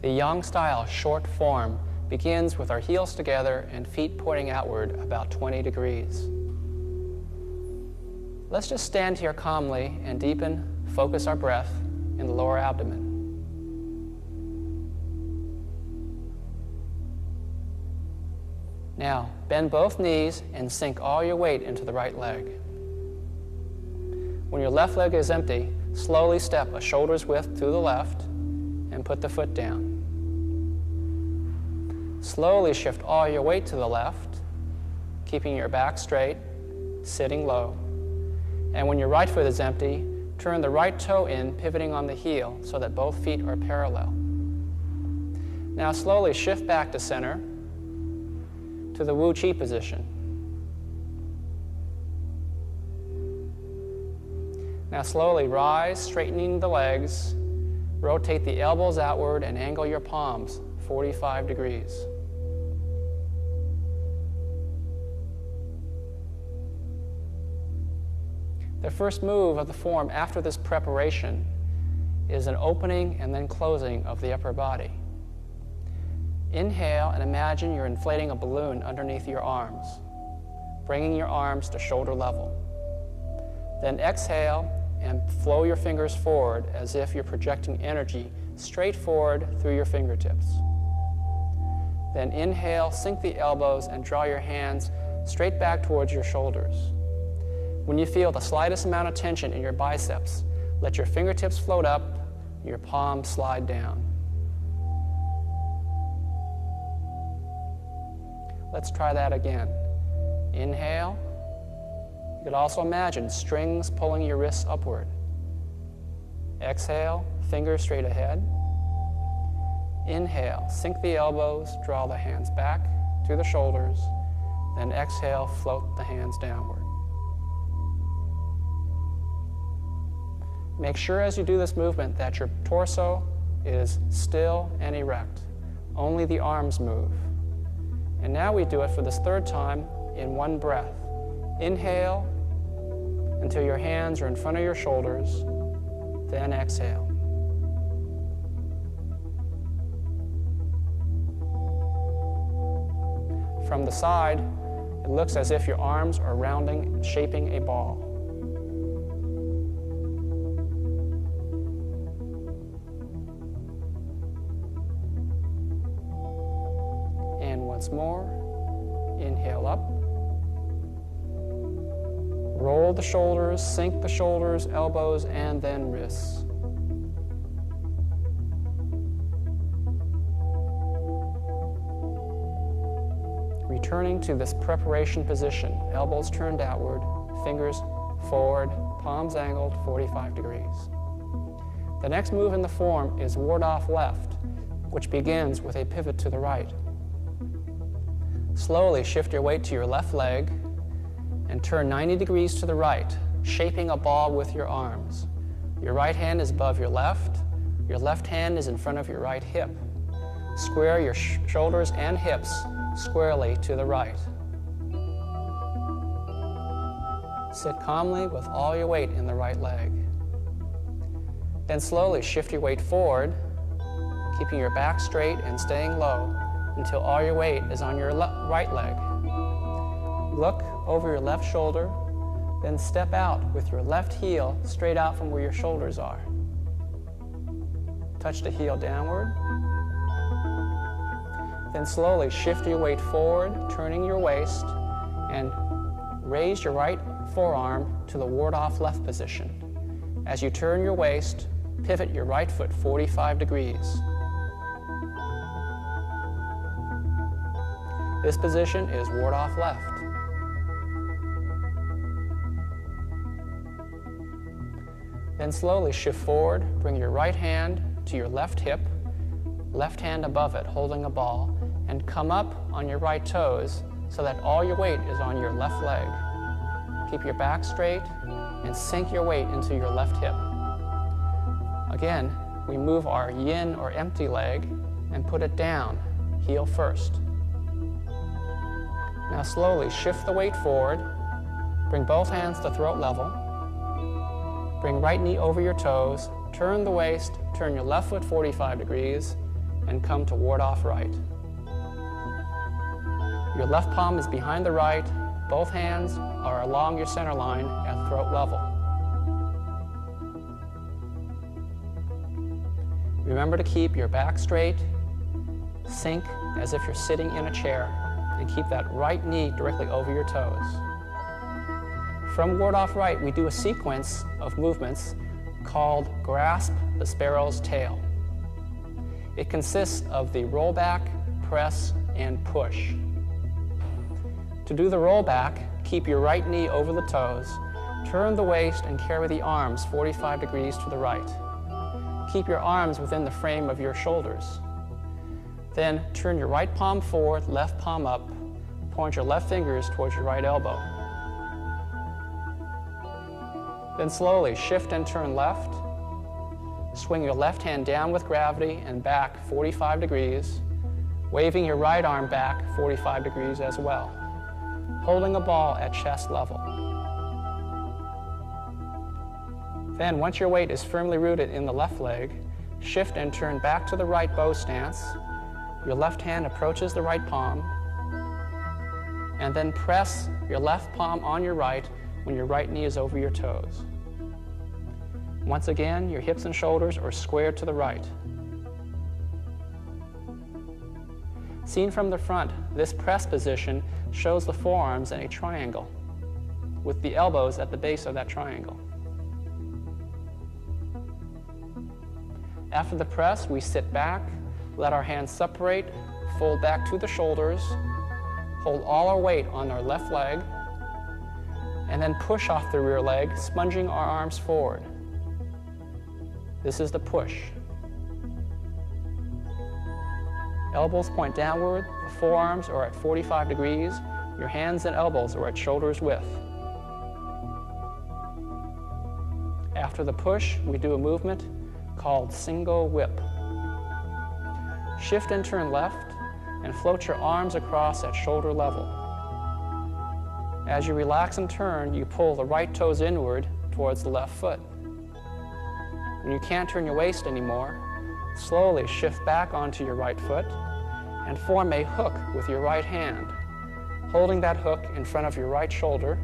The Yang style short form begins with our heels together and feet pointing outward about 20 degrees. Let's just stand here calmly and deepen, focus our breath in the lower abdomen. Now, bend both knees and sink all your weight into the right leg. When your left leg is empty, slowly step a shoulder's width to the left and put the foot down. Slowly shift all your weight to the left, keeping your back straight, sitting low. And when your right foot is empty, turn the right toe in, pivoting on the heel so that both feet are parallel. Now slowly shift back to center to the Wu Chi position. Now slowly rise, straightening the legs, rotate the elbows outward and angle your palms 45 degrees. The first move of the form after this preparation is an opening and then closing of the upper body. Inhale and imagine you're inflating a balloon underneath your arms, bringing your arms to shoulder level. Then exhale and flow your fingers forward as if you're projecting energy straight forward through your fingertips. Then inhale, sink the elbows, and draw your hands straight back towards your shoulders. When you feel the slightest amount of tension in your biceps, let your fingertips float up, your palms slide down. Let's try that again. Inhale. You could also imagine strings pulling your wrists upward. Exhale, fingers straight ahead. Inhale, sink the elbows, draw the hands back to the shoulders. Then exhale, float the hands downward. Make sure as you do this movement that your torso is still and erect. Only the arms move. And now we do it for this third time in one breath. Inhale until your hands are in front of your shoulders, then exhale. From the side, it looks as if your arms are rounding, shaping a ball. And once more, inhale up. Roll the shoulders, sink the shoulders, elbows, and then wrists. Returning to this preparation position, elbows turned outward, fingers forward, palms angled 45 degrees. The next move in the form is ward off left, which begins with a pivot to the right. Slowly shift your weight to your left leg and turn 90 degrees to the right, shaping a ball with your arms. Your right hand is above your left hand is in front of your right hip. Square your shoulders and hips squarely to the right. Sit calmly with all your weight in the right leg. Then slowly shift your weight forward, keeping your back straight and staying low until all your weight is on your right leg. Look over your left shoulder, then step out with your left heel straight out from where your shoulders are. Touch the heel downward. Then slowly shift your weight forward, turning your waist, and raise your right forearm to the ward-off left position. As you turn your waist, pivot your right foot 45 degrees. This position is ward-off left. Then slowly shift forward, bring your right hand to your left hip, left hand above it, holding a ball, and come up on your right toes so that all your weight is on your left leg. Keep your back straight and sink your weight into your left hip. Again, we move our yin or empty leg and put it down, heel first. Now slowly shift the weight forward, bring both hands to throat level, bring right knee over your toes, turn the waist, turn your left foot 45 degrees, and come to ward-off right. Your left palm is behind the right, both hands are along your center line at throat level. Remember to keep your back straight, sink as if you're sitting in a chair, and keep that right knee directly over your toes. From ward-off right, we do a sequence of movements called grasp the sparrow's tail. It consists of the rollback, press, and push. To do the rollback, keep your right knee over the toes, turn the waist and carry the arms 45 degrees to the right. Keep your arms within the frame of your shoulders. Then turn your right palm forward, left palm up, point your left fingers towards your right elbow. Then slowly shift and turn left. Swing your left hand down with gravity and back 45 degrees, waving your right arm back 45 degrees as well, holding a ball at chest level. Then, once your weight is firmly rooted in the left leg, shift and turn back to the right bow stance. Your left hand approaches the right palm, and then press your left palm on your right when your right knee is over your toes. Once again, your hips and shoulders are squared to the right. Seen from the front, this press position shows the forearms in a triangle, with the elbows at the base of that triangle. After the press, we sit back, let our hands separate, fold back to the shoulders, hold all our weight on our left leg, and then push off the rear leg, sponging our arms forward. This is the push. Elbows point downward, the forearms are at 45 degrees, your hands and elbows are at shoulder's width. After the push, we do a movement called single whip. Shift and turn left and float your arms across at shoulder level. As you relax and turn, you pull the right toes inward towards the left foot. When you can't turn your waist anymore, slowly shift back onto your right foot and form a hook with your right hand, holding that hook in front of your right shoulder,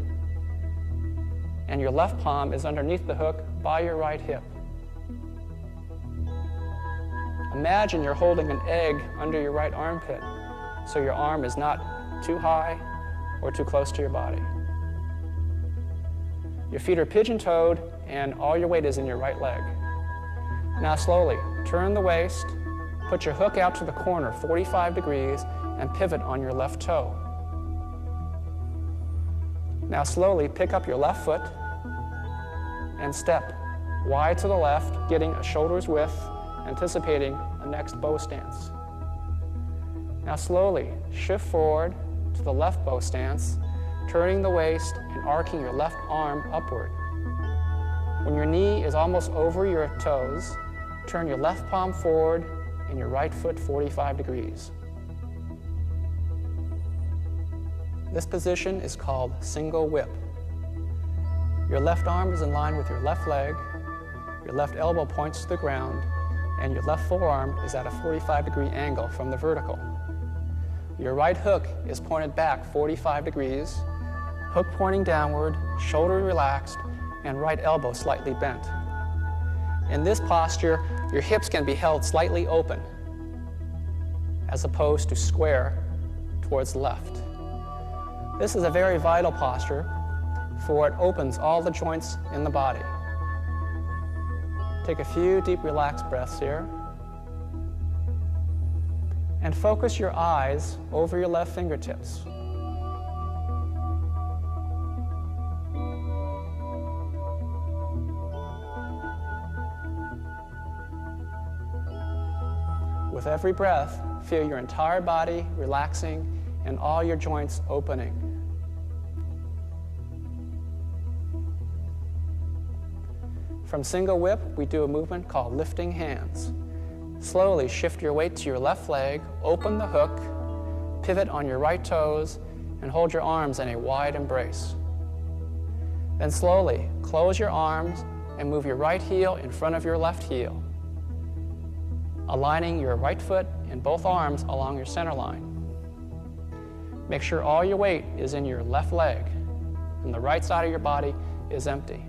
and your left palm is underneath the hook by your right hip. Imagine you're holding an egg under your right armpit, so your arm is not too high or too close to your body. Your feet are pigeon-toed and all your weight is in your right leg. Now slowly, turn the waist, put your hook out to the corner 45 degrees, and pivot on your left toe. Now slowly pick up your left foot and step wide to the left, getting a shoulder's width, anticipating a next bow stance. Now slowly shift forward to the left bow stance, turning the waist and arcing your left arm upward. When your knee is almost over your toes, turn your left palm forward and your right foot 45 degrees. This position is called single whip. Your left arm is in line with your left leg, your left elbow points to the ground, and your left forearm is at a 45-degree angle from the vertical. Your right hook is pointed back 45 degrees, hook pointing downward, shoulder relaxed, and right elbow slightly bent. In this posture, your hips can be held slightly open, as opposed to square towards the left. This is a very vital posture, for it opens all the joints in the body. Take a few deep, relaxed breaths here. And focus your eyes over your left fingertips. With every breath, feel your entire body relaxing and all your joints opening. From single whip, we do a movement called lifting hands. Slowly shift your weight to your left leg, open the hook, pivot on your right toes, and hold your arms in a wide embrace. Then slowly close your arms and move your right heel in front of your left heel, aligning your right foot and both arms along your center line. Make sure all your weight is in your left leg and the right side of your body is empty.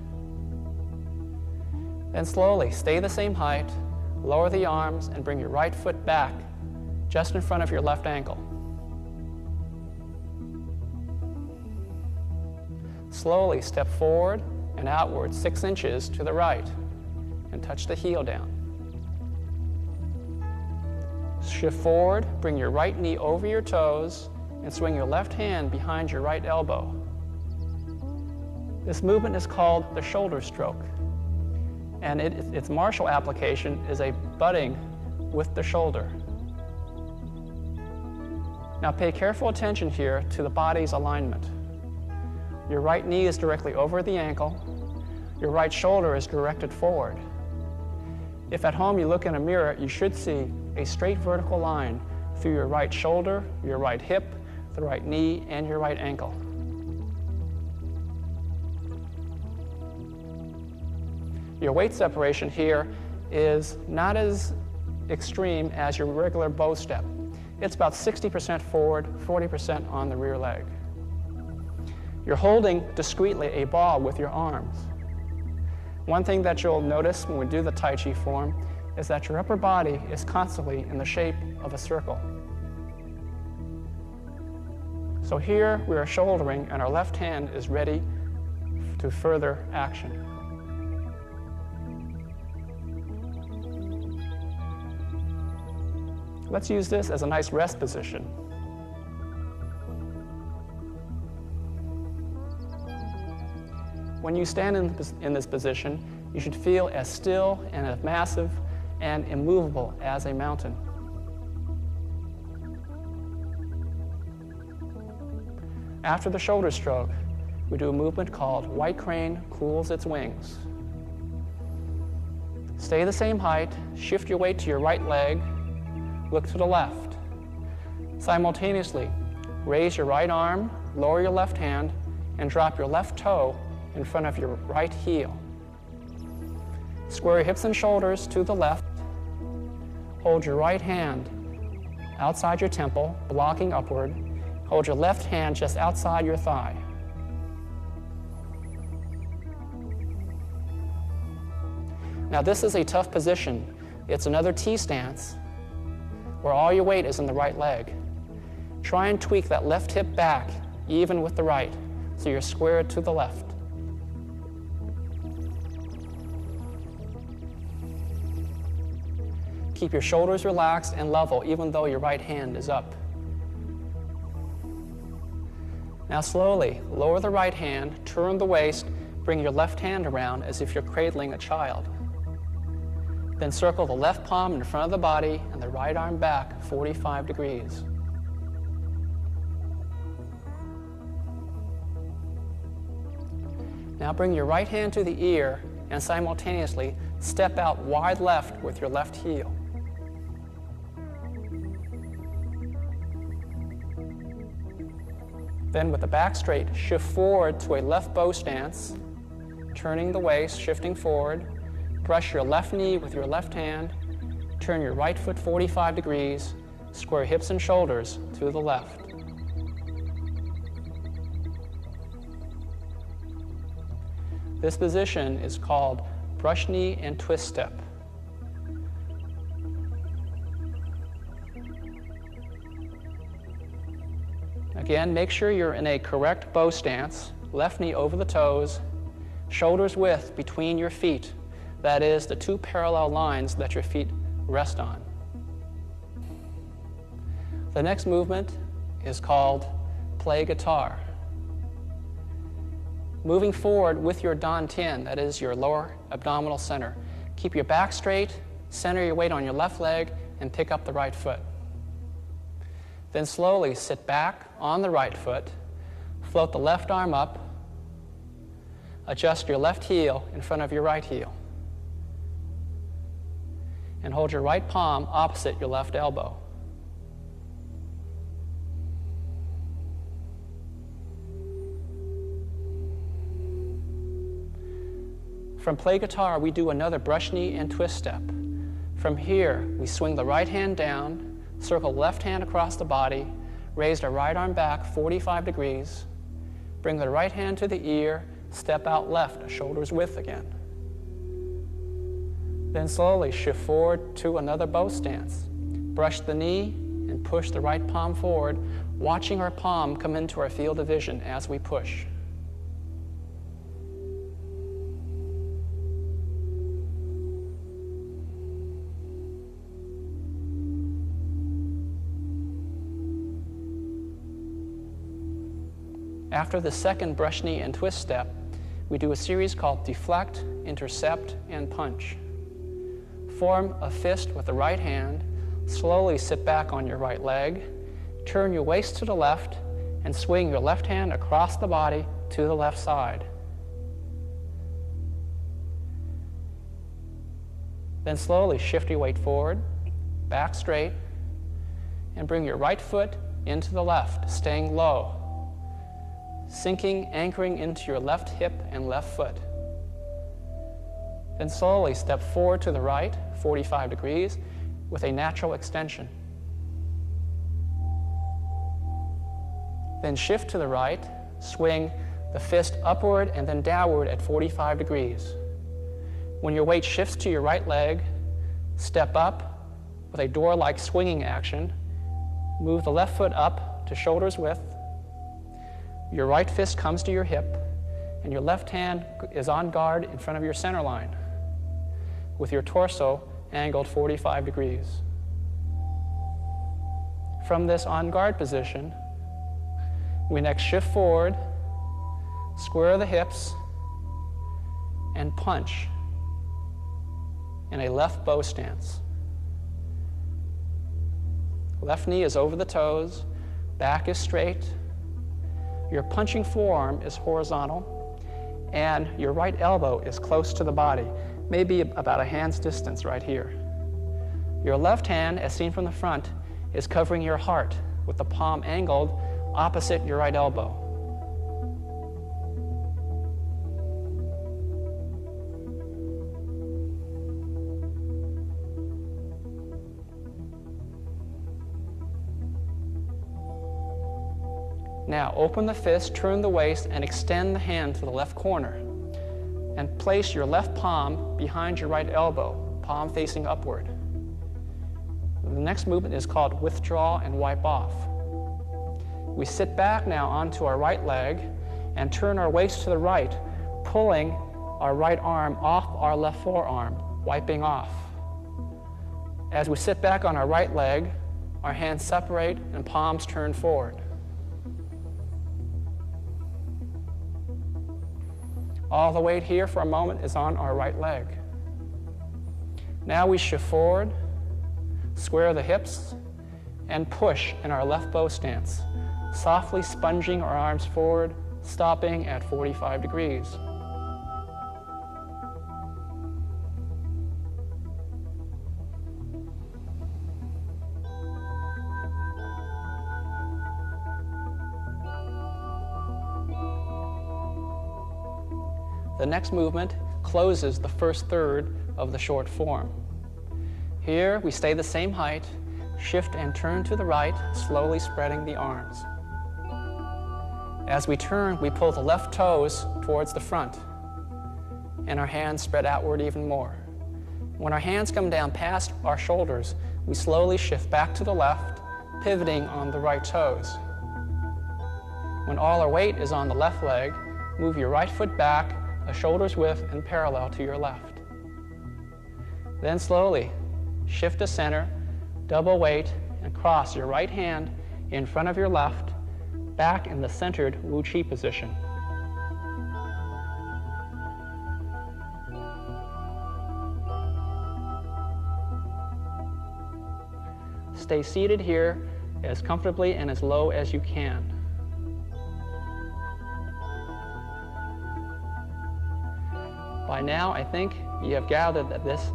Then slowly stay the same height, lower the arms, and bring your right foot back just in front of your left ankle. Slowly step forward and outward 6 inches to the right and touch the heel down. Shift forward, bring your right knee over your toes, and swing your left hand behind your right elbow. This movement is called the shoulder stroke, and its martial application is a butting with the shoulder. Now pay careful attention here to the body's alignment. Your right knee is directly over the ankle. Your right shoulder is directed forward. If at home you look in a mirror, you should see a straight vertical line through your right shoulder, your right hip, the right knee, and your right ankle. Your weight separation here is not as extreme as your regular bow step. It's about 60% forward, 40% on the rear leg. You're holding discreetly a ball with your arms. One thing that you'll notice when we do the Tai Chi form is that your upper body is constantly in the shape of a circle. So here we are shouldering and our left hand is ready to further action. Let's use this as a nice rest position. When you stand in this position, you should feel as still and as massive and immovable as a mountain. After the shoulder stroke, we do a movement called white crane cools its wings. Stay the same height, shift your weight to your right leg, look to the left. Simultaneously, raise your right arm, lower your left hand, and drop your left toe in front of your right heel. Square your hips and shoulders to the left. Hold your right hand outside your temple, blocking upward. Hold your left hand just outside your thigh. Now this is a tough position. It's another T stance where all your weight is in the right leg. Try and tweak that left hip back even with the right so you're squared to the left. Keep your shoulders relaxed and level even though your right hand is up. Now slowly lower the right hand, turn the waist, bring your left hand around as if you're cradling a child. Then circle the left palm in front of the body and the right arm back 45 degrees. Now bring your right hand to the ear and simultaneously step out wide left with your left heel. Then with the back straight, shift forward to a left bow stance, turning the waist, shifting forward. Brush your left knee with your left hand, turn your right foot 45 degrees, square hips and shoulders to the left. This position is called brush knee and twist step. Again, make sure you're in a correct bow stance, left knee over the toes, shoulders width between your feet. That is, the two parallel lines that your feet rest on. The next movement is called play guitar. Moving forward with your dantian, that is your lower abdominal center. Keep your back straight, center your weight on your left leg, and pick up the right foot. Then slowly sit back on the right foot, float the left arm up, adjust your left heel in front of your right heel, and hold your right palm opposite your left elbow. From play guitar, we do another brush knee and twist step. From here, we swing the right hand down, circle left hand across the body, raise the right arm back 45 degrees, bring the right hand to the ear, step out left, shoulders width again. Then slowly shift forward to another bow stance. Brush the knee and push the right palm forward, watching our palm come into our field of vision as we push. After the second brush knee and twist step, we do a series called deflect, intercept, and punch. Form a fist with the right hand, slowly sit back on your right leg, turn your waist to the left, and swing your left hand across the body to the left side. Then slowly shift your weight forward, back straight, and bring your right foot into the left, staying low, sinking, anchoring into your left hip and left foot. Then slowly step forward to the right, 45 degrees, with a natural extension. Then shift to the right, swing the fist upward and then downward at 45 degrees. When your weight shifts to your right leg, step up with a door-like swinging action. Move the left foot up to shoulders width. Your right fist comes to your hip, and your left hand is on guard in front of your center line, with your torso angled 45 degrees. From this on guard position, we next shift forward, square the hips, and punch in a left bow stance. Left knee is over the toes, back is straight, your punching forearm is horizontal, and your right elbow is close to the body, maybe about a hand's distance right here. Your left hand, as seen from the front, is covering your heart with the palm angled opposite your right elbow. Now open the fist, turn the waist, and extend the hand to the left corner. And place your left palm behind your right elbow, palm facing upward. The next movement is called withdraw and wipe off. We sit back now onto our right leg and turn our waist to the right, pulling our right arm off our left forearm, wiping off. As we sit back on our right leg, our hands separate and palms turn forward. All the weight here for a moment is on our right leg. Now we shift forward, square the hips, and push in our left bow stance, softly sponging our arms forward, stopping at 45 degrees. The next movement closes the first third of the short form. Here, we stay the same height, shift and turn to the right, slowly spreading the arms. As we turn, we pull the left toes towards the front, and our hands spread outward even more. When our hands come down past our shoulders, we slowly shift back to the left, pivoting on the right toes. When all our weight is on the left leg, move your right foot back a shoulder's width and parallel to your left. Then slowly shift to center, double weight, and cross your right hand in front of your left, back in the centered Wu Chi position. Stay seated here as comfortably and as low as you can. By now, I think you have gathered that this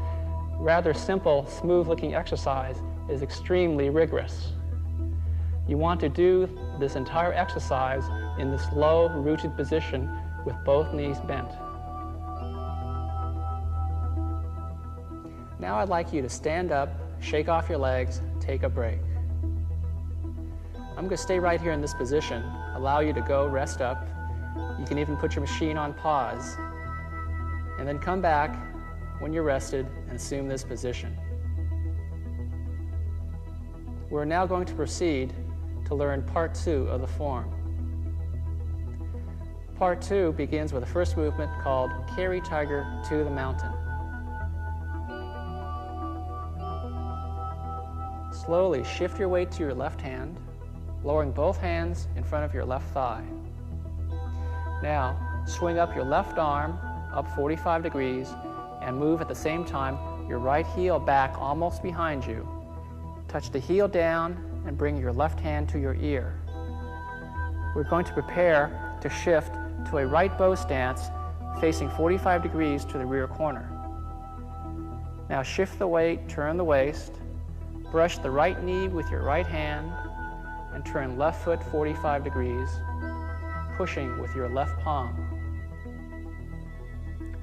rather simple, smooth-looking exercise is extremely rigorous. You want to do this entire exercise in this low, rooted position with both knees bent. Now I'd like you to stand up, shake off your legs, take a break. I'm going to stay right here in this position, allow you to go rest up. You can even put your machine on pause, and then come back when you're rested and assume this position. We're now going to proceed to learn part 2 of the form. Part 2 begins with the first movement called Carry Tiger to the Mountain. Slowly shift your weight to your left hand, lowering both hands in front of your left thigh. Now, swing up your left arm up 45 degrees and move at the same time your right heel back almost behind you. Touch the heel down and bring your left hand to your ear. We're going to prepare to shift to a right bow stance facing 45 degrees to the rear corner. Now shift the weight, turn the waist, brush the right knee with your right hand, and turn left foot 45 degrees, pushing with your left palm.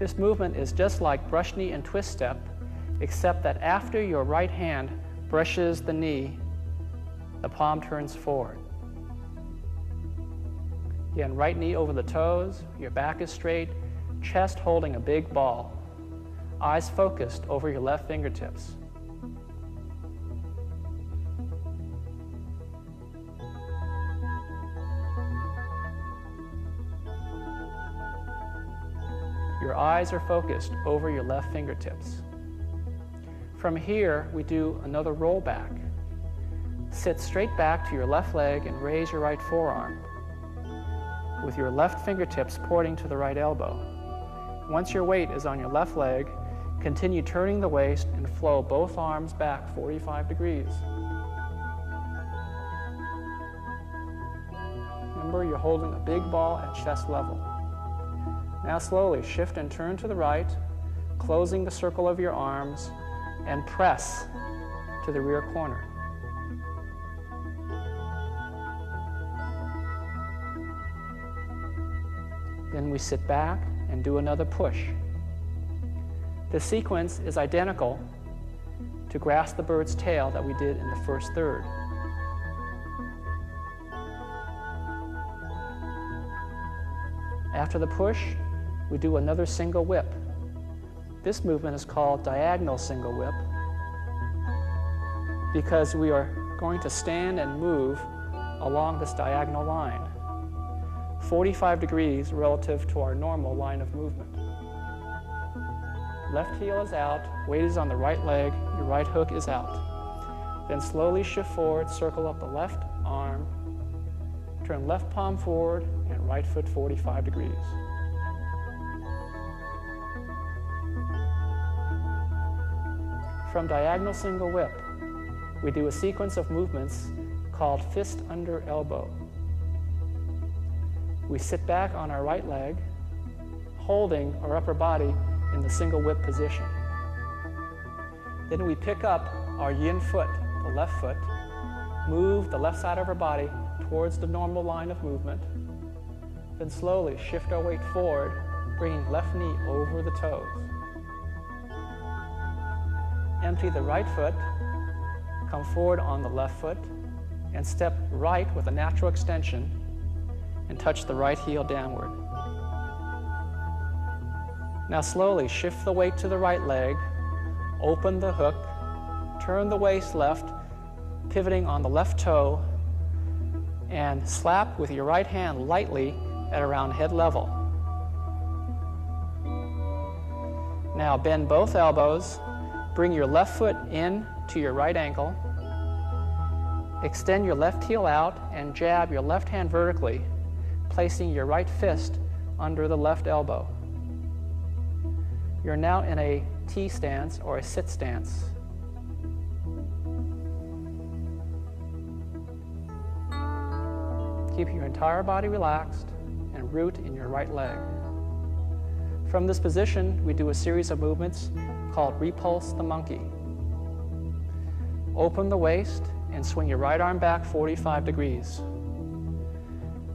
This movement is just like brush knee and twist step, except that after your right hand brushes the knee, the palm turns forward. Again, right knee over the toes, your back is straight, chest holding a big ball, eyes focused over your left fingertips. Your eyes are focused over your left fingertips. From here, we do another roll back. Sit straight back to your left leg and raise your right forearm, with your left fingertips pointing to the right elbow. Once your weight is on your left leg, continue turning the waist and flow both arms back 45 degrees. Remember, you're holding a big ball at chest level. Now slowly shift and turn to the right, closing the circle of your arms, and press to the rear corner. Then we sit back and do another push. The sequence is identical to grasp the bird's tail that we did in the first third. After the push, we do another single whip. This movement is called diagonal single whip because we are going to stand and move along this diagonal line, 45 degrees relative to our normal line of movement. Left heel is out, weight is on the right leg, your right hook is out. Then slowly shift forward, circle up the left arm, turn left palm forward, and right foot 45 degrees. From diagonal single whip, we do a sequence of movements called fist under elbow. We sit back on our right leg, holding our upper body in the single whip position. Then we pick up our yin foot, the left foot, move the left side of our body towards the normal line of movement, then slowly shift our weight forward, bringing left knee over the toes. Empty the right foot, come forward on the left foot, and step right with a natural extension and touch the right heel downward. Now slowly shift the weight to the right leg, open the hook, turn the waist left, pivoting on the left toe, and slap with your right hand lightly at around head level. Now bend both elbows, bring your left foot in to your right ankle, extend your left heel out and jab your left hand vertically, placing your right fist under the left elbow. You're now in a T stance or a sit stance. Keep your entire body relaxed and root in your right leg. From this position, we do a series of movements called repulse the monkey. Open the waist and swing your right arm back 45 degrees.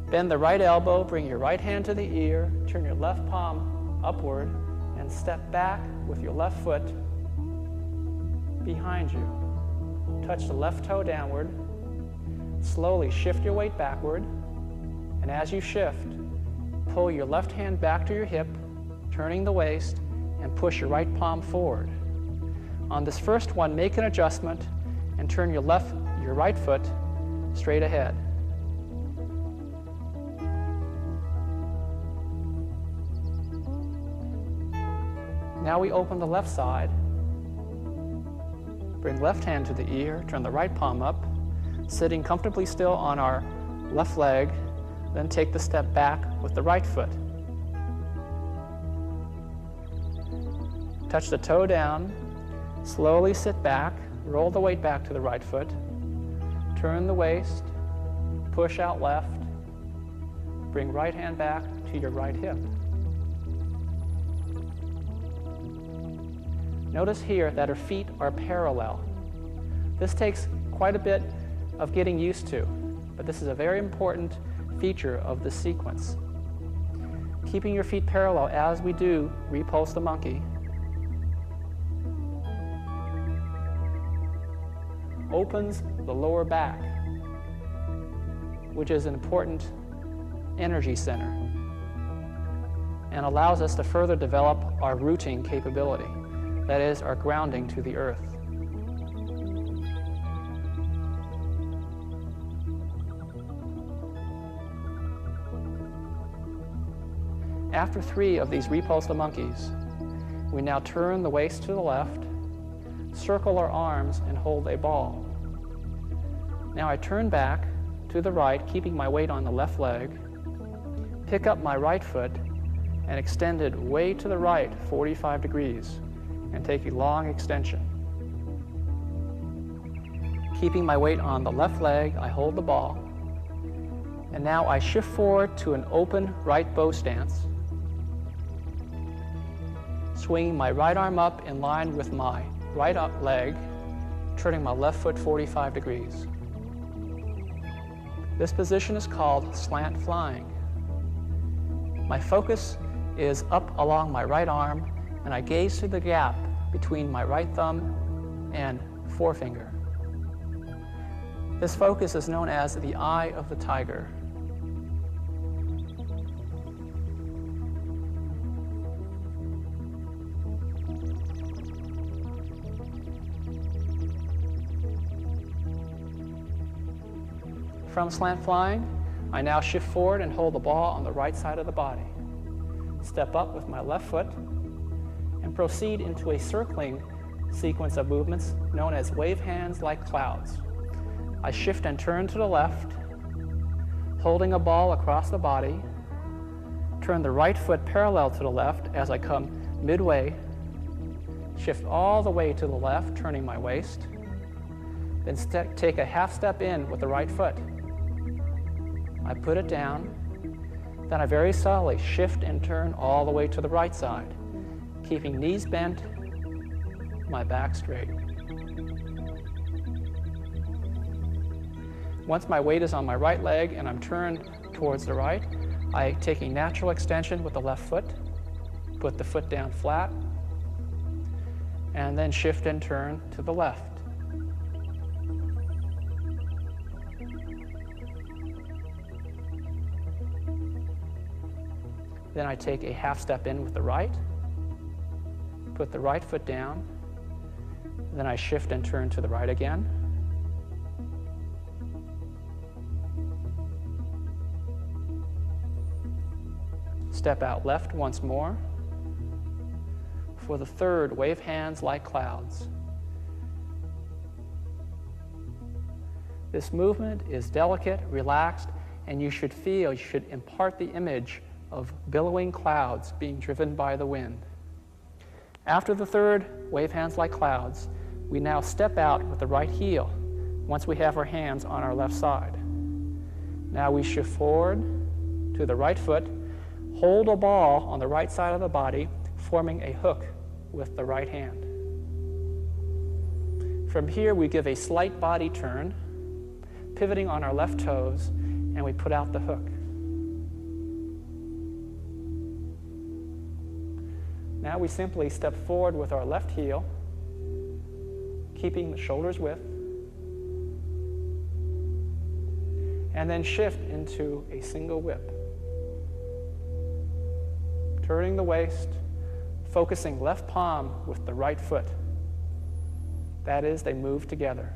Bend the right elbow, bring your right hand to the ear, turn your left palm upward, and step back with your left foot behind you. Touch the left toe downward. Slowly shift your weight backward, and as you shift, pull your left hand back to your hip, turning the waist, and push your right palm forward. On this first one, make an adjustment and turn your right foot straight ahead. Now we open the left side. Bring left hand to the ear, turn the right palm up, sitting comfortably still on our left leg, then take the step back with the right foot. Touch the toe down, slowly sit back, roll the weight back to the right foot, turn the waist, push out left, bring right hand back to your right hip. Notice here that her feet are parallel. This takes quite a bit of getting used to, but this is a very important feature of the sequence. Keeping your feet parallel as we do repulse the monkey opens the lower back, which is an important energy center, and allows us to further develop our rooting capability. That is, our grounding to the earth. After 3 of these repulse the monkeys, we now turn the waist to the left, circle our arms, and hold a ball. Now I turn back to the right, keeping my weight on the left leg, pick up my right foot, and extend it way to the right, 45 degrees. And take a long extension. Keeping my weight on the left leg, I hold the ball. And now I shift forward to an open right bow stance, swinging my right arm up in line with my right leg, turning my left foot 45 degrees. This position is called slant flying. My focus is up along my right arm, and I gaze through the gap between my right thumb and forefinger. This focus is known as the eye of the tiger. From slant flying, I now shift forward and hold the ball on the right side of the body. Step up with my left foot, and proceed into a circling sequence of movements known as wave hands like clouds. I shift and turn to the left, holding a ball across the body, turn the right foot parallel to the left as I come midway, shift all the way to the left, turning my waist, then take a half step in with the right foot. I put it down, then I very subtly shift and turn all the way to the right side, keeping knees bent, my back straight. Once my weight is on my right leg and I'm turned towards the right, I take a natural extension with the left foot, Put the foot down flat, and then shift and turn to the left. Then I take a half step in with the right, put the right foot down, then I shift and turn to the right again. Step out left once more. For the third, wave hands like clouds. This movement is delicate, relaxed, and you should impart the image of billowing clouds being driven by the wind. After the third, wave hands like clouds, we now step out with the right heel once we have our hands on our left side. Now we shift forward to the right foot, hold a ball on the right side of the body, forming a hook with the right hand. From here, we give a slight body turn, pivoting on our left toes, and we put out the hook. Now we simply step forward with our left heel, keeping the shoulders width, and then shift into a single whip. Turning the waist, focusing left palm with the right foot. That is, they move together.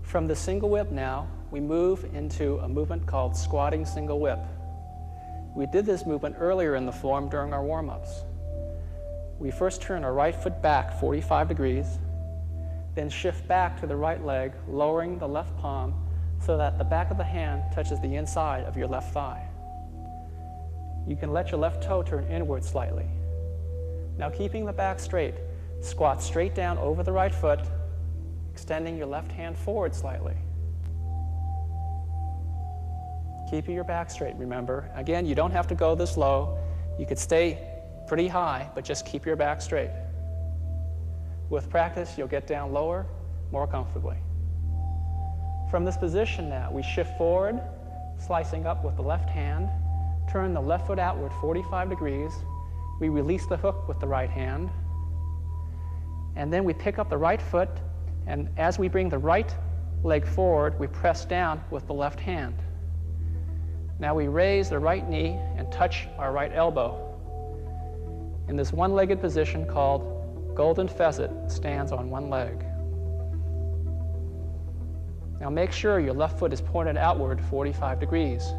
From the single whip now, we move into a movement called squatting single whip. We did this movement earlier in the form during our warm-ups. We first turn our right foot back 45 degrees, then shift back to the right leg, lowering the left palm so that the back of the hand touches the inside of your left thigh. You can let your left toe turn inward slightly. Now, keeping the back straight, squat straight down over the right foot, extending your left hand forward slightly. Keeping your back straight, remember. Again, you don't have to go this low. You could stay pretty high, but just keep your back straight. With practice, you'll get down lower more comfortably. From this position now, we shift forward, slicing up with the left hand, turn the left foot outward 45 degrees. We release the hook with the right hand, and then we pick up the right foot, and as we bring the right leg forward, we press down with the left hand. Now we raise the right knee and touch our right elbow. In this one-legged position called golden pheasant, stands on one leg. Now make sure your left foot is pointed outward 45 degrees.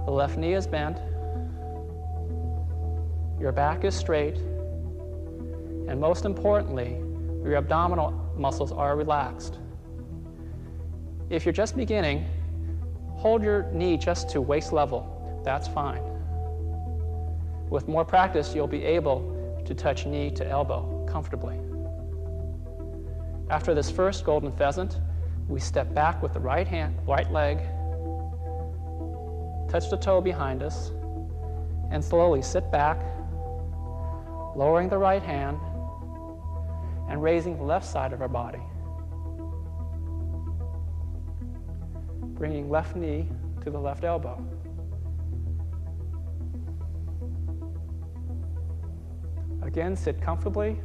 The left knee is bent, your back is straight, and most importantly, your abdominal muscles are relaxed. If you're just beginning, hold your knee just to waist level. That's fine. With more practice, you'll be able to touch knee to elbow comfortably. After this first golden pheasant, we step back with the right leg, touch the toe behind us, and slowly sit back, lowering the right hand and raising the left side of our body. Bringing left knee to the left elbow. Again, sit comfortably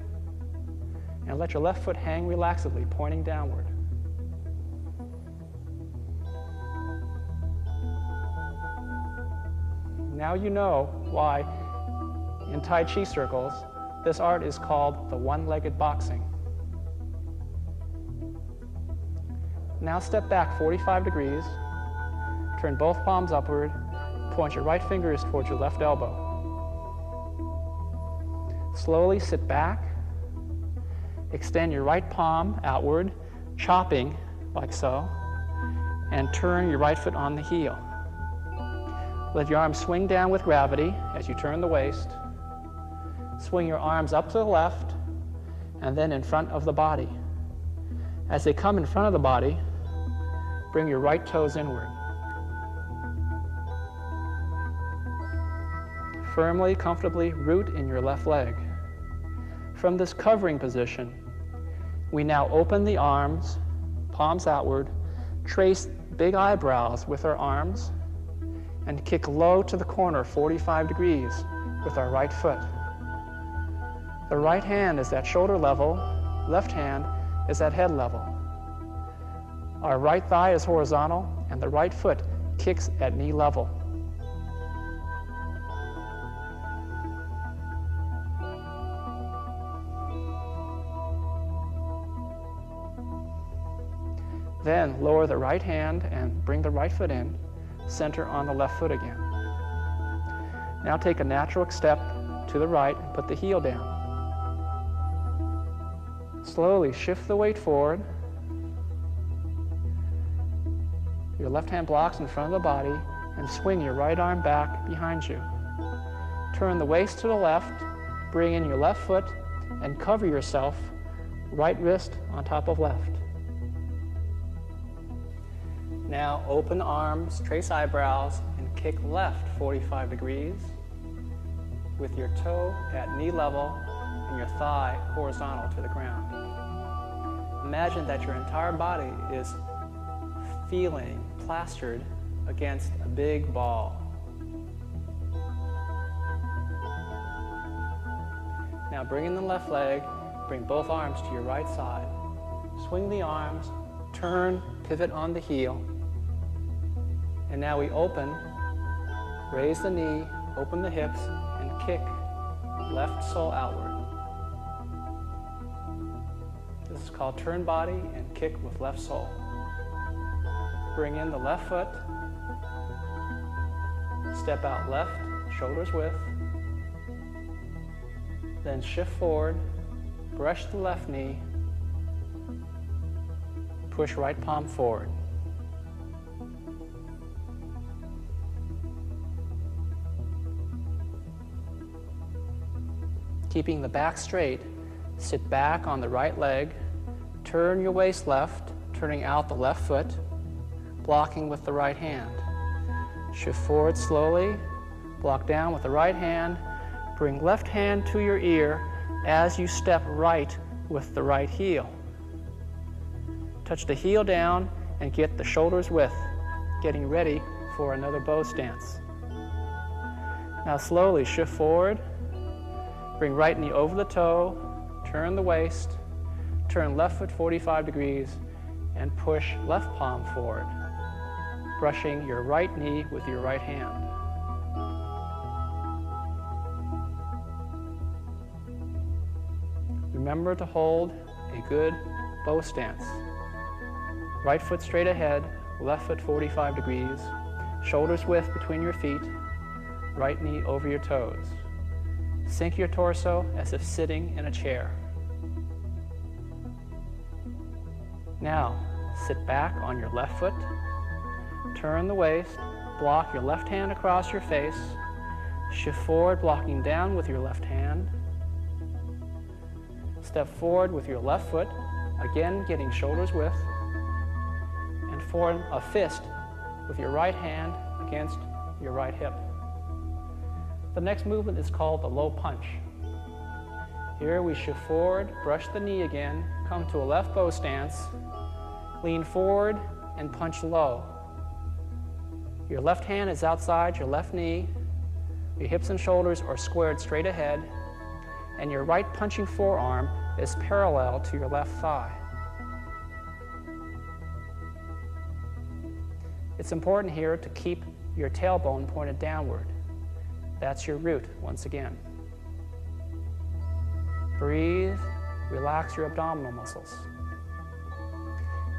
and let your left foot hang relaxedly, pointing downward. Now you know why in Tai Chi circles this art is called the one-legged boxing. Now step back 45 degrees, turn both palms upward, point your right fingers towards your left elbow. Slowly sit back, extend your right palm outward, chopping like so, and turn your right foot on the heel. Let your arms swing down with gravity as you turn the waist. Swing your arms up to the left and then in front of the body. As they come in front of the body, bring your right toes inward. Firmly, comfortably root in your left leg. From this covering position, we now open the arms, palms outward, trace big eyebrows with our arms, and kick low to the corner 45 degrees with our right foot. The right hand is at shoulder level, left hand is at head level. Our right thigh is horizontal and the right foot kicks at knee level. Then lower the right hand and bring the right foot in, center on the left foot again. Now take a natural step to the right and put the heel down. Slowly shift the weight forward. Your left hand blocks in front of the body and swing your right arm back behind you. Turn the waist to the left, bring in your left foot and cover yourself, right wrist on top of left. Now open arms, trace eyebrows, and kick left 45 degrees with your toe at knee level and your thigh horizontal to the ground. Imagine that your entire body is feeling plastered against a big ball. Now bring in the left leg, bring both arms to your right side. Swing the arms, turn, pivot on the heel. And now we open, raise the knee, open the hips, and kick left sole outward. This is called turn body and kick with left sole. Bring in the left foot, step out left, shoulders width, then shift forward, brush the left knee, push right palm forward. Keeping the back straight, sit back on the right leg, turn your waist left, turning out the left foot, blocking with the right hand. Shift forward slowly, block down with the right hand, bring left hand to your ear as you step right with the right heel. Touch the heel down and get the shoulders width, getting ready for another bow stance. Now slowly shift forward, bring right knee over the toe, turn the waist, turn left foot 45 degrees, and push left palm forward, brushing your right knee with your right hand. Remember to hold a good bow stance. Right foot straight ahead, left foot 45 degrees, shoulders width between your feet, right knee over your toes. Sink your torso as if sitting in a chair. Now, sit back on your left foot, turn the waist, block your left hand across your face, shift forward, blocking down with your left hand. Step forward with your left foot, again getting shoulders width, and form a fist with your right hand against your right hip. The next movement is called the low punch. Here we shift forward, brush the knee again, come to a left bow stance, lean forward and punch low. Your left hand is outside your left knee, your hips and shoulders are squared straight ahead, and your right punching forearm is parallel to your left thigh. It's important here to keep your tailbone pointed downward. That's your root, once again. Breathe, relax your abdominal muscles.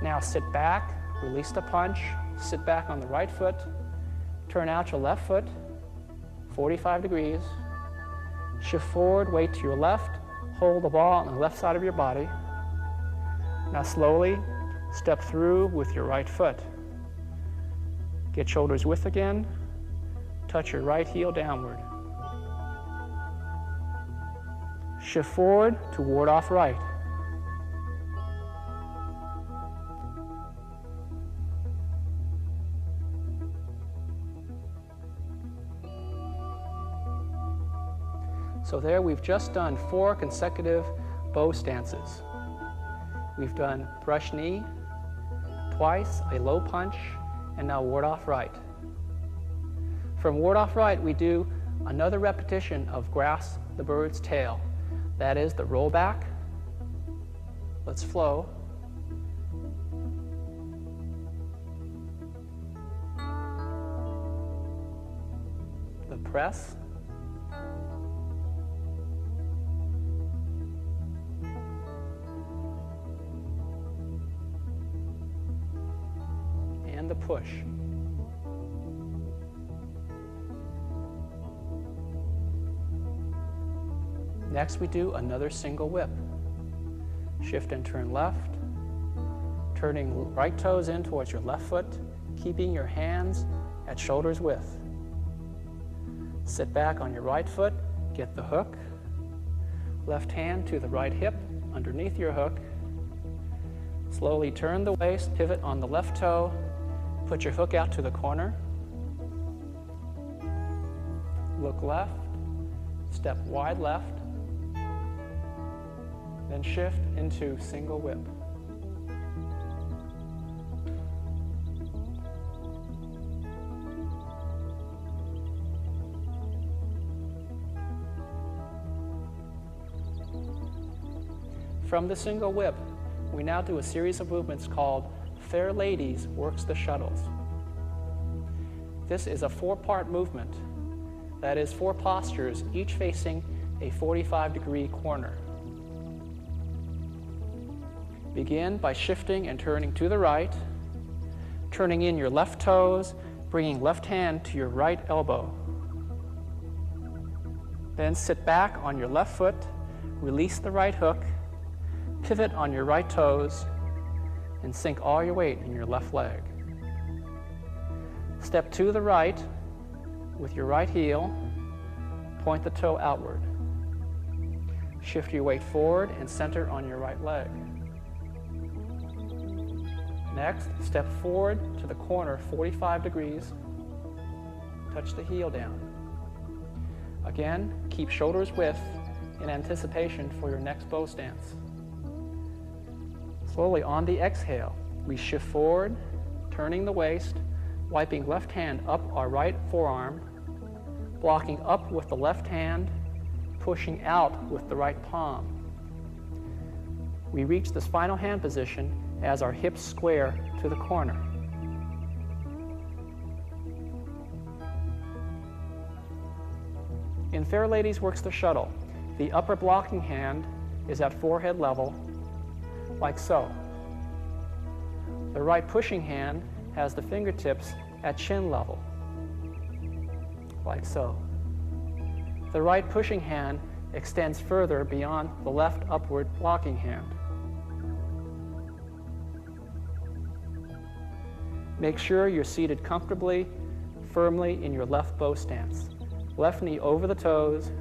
Now sit back, release the punch, sit back on the right foot, turn out your left foot, 45 degrees, shift forward, weight to your left, hold the ball on the left side of your body. Now slowly step through with your right foot. Get shoulders width again, touch your right heel downward. Shift forward to ward off right. So there we've just done 4 consecutive bow stances. We've done brush knee, twice a low punch, and now ward off right. From ward off right, we do another repetition of grasp the bird's tail. That is the roll back. Let's flow. The press. And the push. Next, we do another single whip. Shift and turn left, turning right toes in towards your left foot, keeping your hands at shoulder's width. Sit back on your right foot, get the hook. Left hand to the right hip, underneath your hook. Slowly turn the waist, pivot on the left toe, put your hook out to the corner. Look left, step wide left, then shift into single whip. From the single whip, we now do a series of movements called Fair Ladies Works the Shuttles. This is a 4-part movement. That is 4 postures, each facing a 45-degree corner. Begin by shifting and turning to the right, turning in your left toes, bringing left hand to your right elbow. Then sit back on your left foot, release the right hook, pivot on your right toes, and sink all your weight in your left leg. Step to the right with your right heel, point the toe outward. Shift your weight forward and center on your right leg. Next, step forward to the corner 45 degrees, touch the heel down. Again, keep shoulders width in anticipation for your next bow stance. Slowly on the exhale, we shift forward, turning the waist, wiping left hand up our right forearm, blocking up with the left hand, pushing out with the right palm. We reach this final hand position as our hips square to the corner. In Fair Ladies Works the Shuttle, the upper blocking hand is at forehead level, like so. The right pushing hand has the fingertips at chin level, like so. The right pushing hand extends further beyond the left upward blocking hand. Make sure you're seated comfortably, firmly in your left bow stance. Left knee over the toes,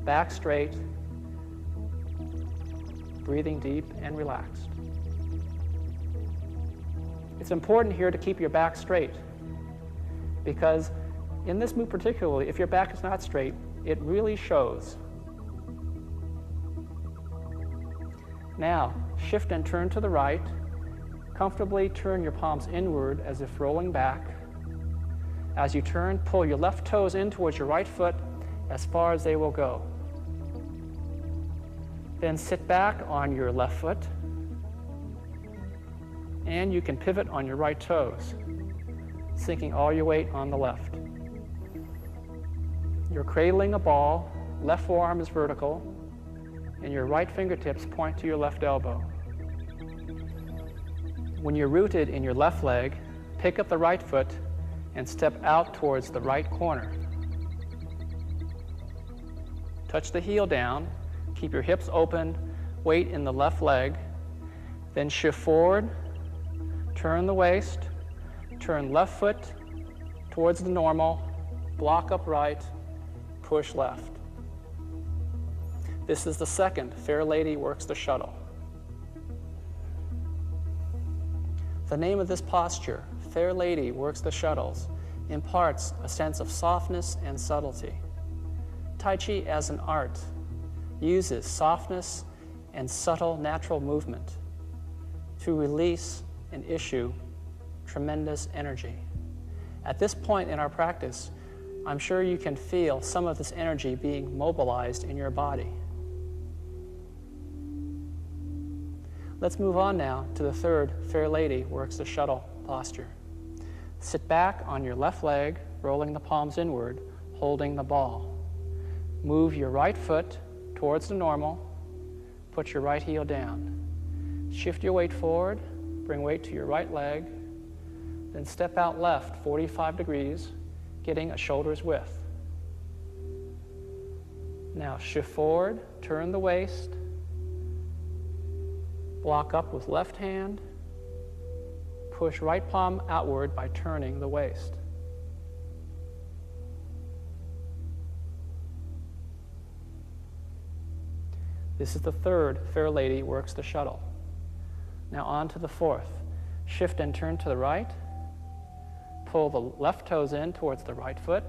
back straight, breathing deep and relaxed. It's important here to keep your back straight, because in this move particularly, if your back is not straight, it really shows. Now, shift and turn to the right. Comfortably turn your palms inward as if rolling back. As you turn, pull your left toes in towards your right foot as far as they will go. Then sit back on your left foot, and you can pivot on your right toes, sinking all your weight on the left. You're cradling a ball, left forearm is vertical, and your right fingertips point to your left elbow. When you're rooted in your left leg, pick up the right foot and step out towards the right corner. Touch the heel down, keep your hips open, weight in the left leg, then shift forward, turn the waist, turn left foot towards the normal, block up right, push left. This is the second Fair Lady Works the Shuttle. The name of this posture, Fair Lady Works the Shuttles, imparts a sense of softness and subtlety. Tai Chi as an art uses softness and subtle natural movement to release and issue tremendous energy. At this point in our practice, I'm sure you can feel some of this energy being mobilized in your body. Let's move on now to the third Fair Lady Works the Shuttle posture. Sit back on your left leg, rolling the palms inward, holding the ball. Move your right foot towards the normal. Put your right heel down. Shift your weight forward, bring weight to your right leg, then step out left 45 degrees, getting a shoulder's width. Now shift forward, turn the waist, block up with left hand, push right palm outward by turning the waist. This is the third Fair Lady Works the Shuttle. Now on to the fourth. Shift and turn to the right. Pull the left toes in towards the right foot.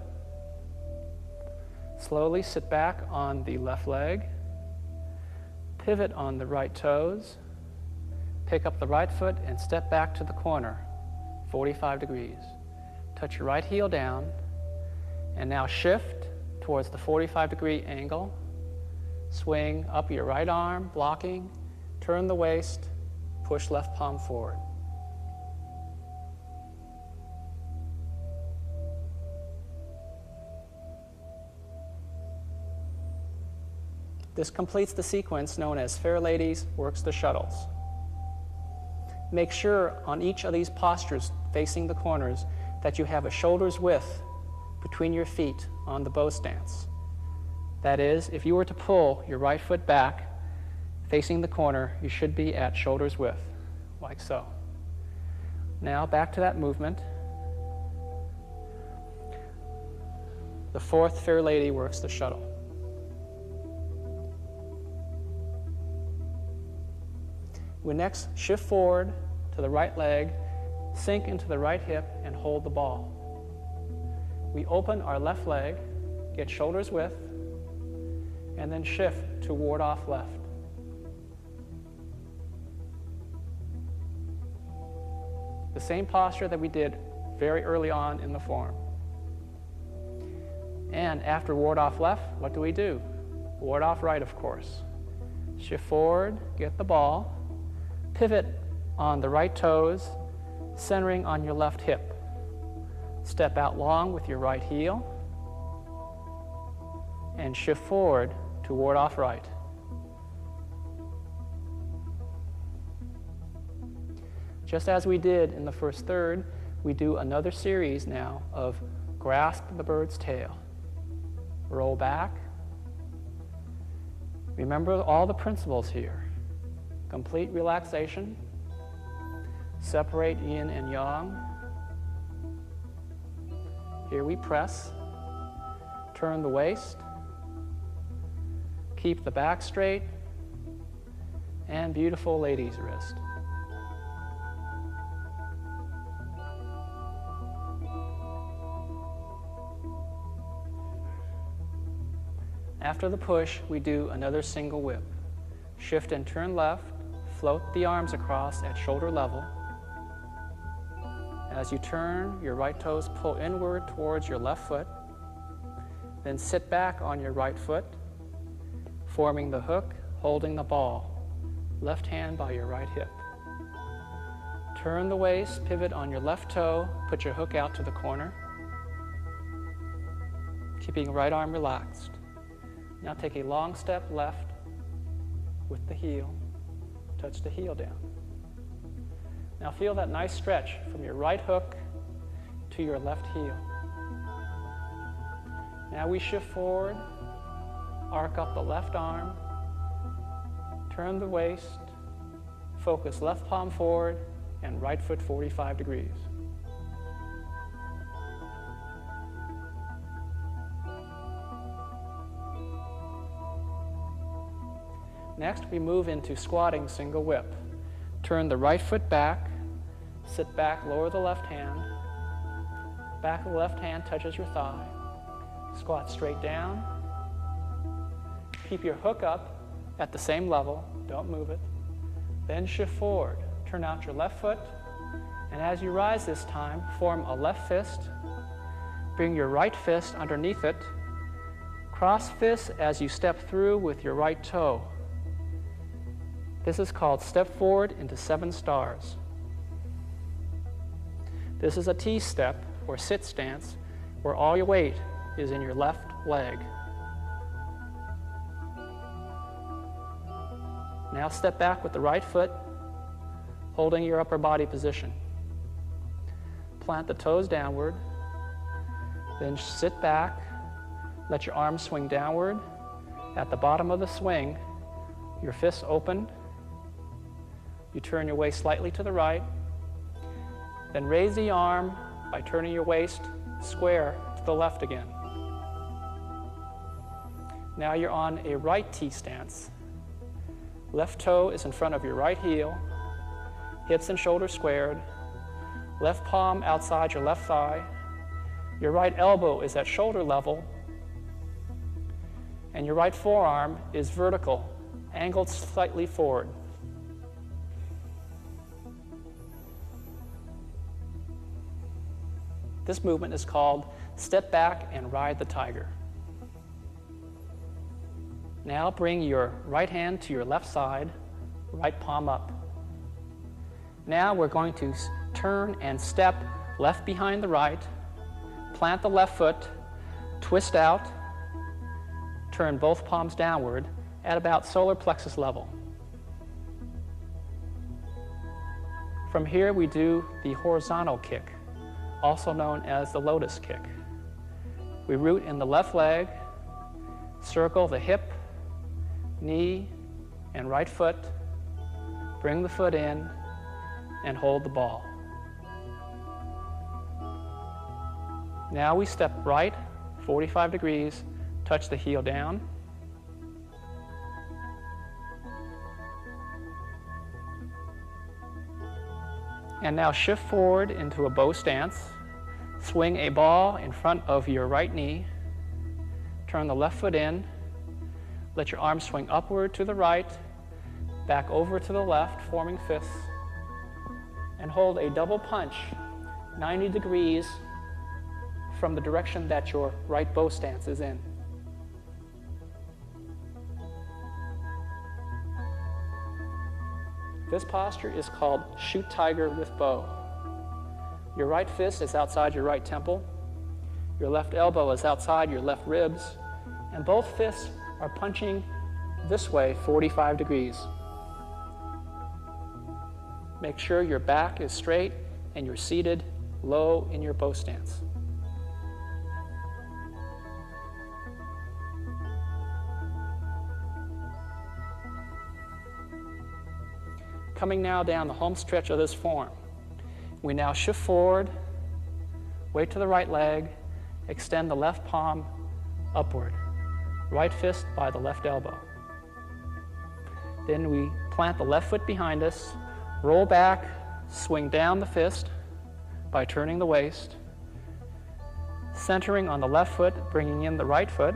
Slowly sit back on the left leg. Pivot on the right toes. Pick up the right foot and step back to the corner, 45 degrees. Touch your right heel down, and now shift towards the 45-degree angle. Swing up your right arm, blocking, turn the waist, push left palm forward. This completes the sequence known as Fair Ladies Works the Shuttles. Make sure on each of these postures facing the corners that you have a shoulder's width between your feet on the bow stance. That is, if you were to pull your right foot back facing the corner, you should be at shoulder's width, like so. Now back to that movement. The fourth Fair Lady Works the Shuttle. We next shift forward to the right leg, sink into the right hip, and hold the ball. We open our left leg, get shoulder's width, and then shift to ward off left. The same posture that we did very early on in the form. And after ward off left, what do? Ward off right, of course. Shift forward, get the ball, pivot on the right toes, centering on your left hip. Step out long with your right heel, and shift forward to ward off right. Just as we did in the first third, we do another series now of grasp the bird's tail. Roll back. Remember all the principles here. Complete relaxation. Separate yin and yang. Here we press. Turn the waist. Keep the back straight. And beautiful lady's wrist. After the push, we do another single whip. Shift and turn left, float the arms across at shoulder level. As you turn, your right toes pull inward towards your left foot. Then sit back on your right foot, forming the hook, holding the ball. Left hand by your right hip. Turn the waist, pivot on your left toe, put your hook out to the corner. Keeping right arm relaxed. Now take a long step left with the heel. Touch the heel down. Now feel that nice stretch from your right hook to your left heel. Now we shift forward, arc up the left arm, turn the waist, focus left palm forward, and right foot 45 degrees. Next, we move into squatting single whip. Turn the right foot back, sit back, lower the left hand. Back of the left hand touches your thigh. Squat straight down. Keep your hook up at the same level, don't move it. Then shift forward. Turn out your left foot, and as you rise this time, form a left fist. Bring your right fist underneath it. Cross fists as you step through with your right toe. This is called step forward into 7 stars. This is a T step or sit stance where all your weight is in your left leg. Now step back with the right foot, holding your upper body position. Plant the toes downward, then sit back, let your arms swing downward. At the bottom of the swing, your fists open. You turn your waist slightly to the right, then raise the arm by turning your waist square to the left again. Now you're on a right T stance. Left toe is in front of your right heel, hips and shoulders squared, left palm outside your left thigh, your right elbow is at shoulder level, and your right forearm is vertical, angled slightly forward. This movement is called step back and ride the tiger. Now bring your right hand to your left side, right palm up. Now we're going to turn and step left behind the right, plant the left foot, twist out, turn both palms downward at about solar plexus level. From here we do the horizontal kick, also known as the lotus kick. We root in the left leg, circle the hip, knee, and right foot, bring the foot in, and hold the ball. Now we step right, 45 degrees, touch the heel down. And now shift forward into a bow stance. Swing a ball in front of your right knee. Turn the left foot in. Let your arms swing upward to the right, back over to the left, forming fists. And hold a double punch, 90 degrees from the direction that your right bow stance is in. This posture is called shoot tiger with bow. Your right fist is outside your right temple. Your left elbow is outside your left ribs. And both fists are punching this way 45 degrees. Make sure your back is straight and you're seated low in your bow stance. Coming now down the home stretch of this form. We now shift forward, weight to the right leg, extend the left palm upward, right fist by the left elbow. Then we plant the left foot behind us, roll back, swing down the fist by turning the waist, centering on the left foot, bringing in the right foot,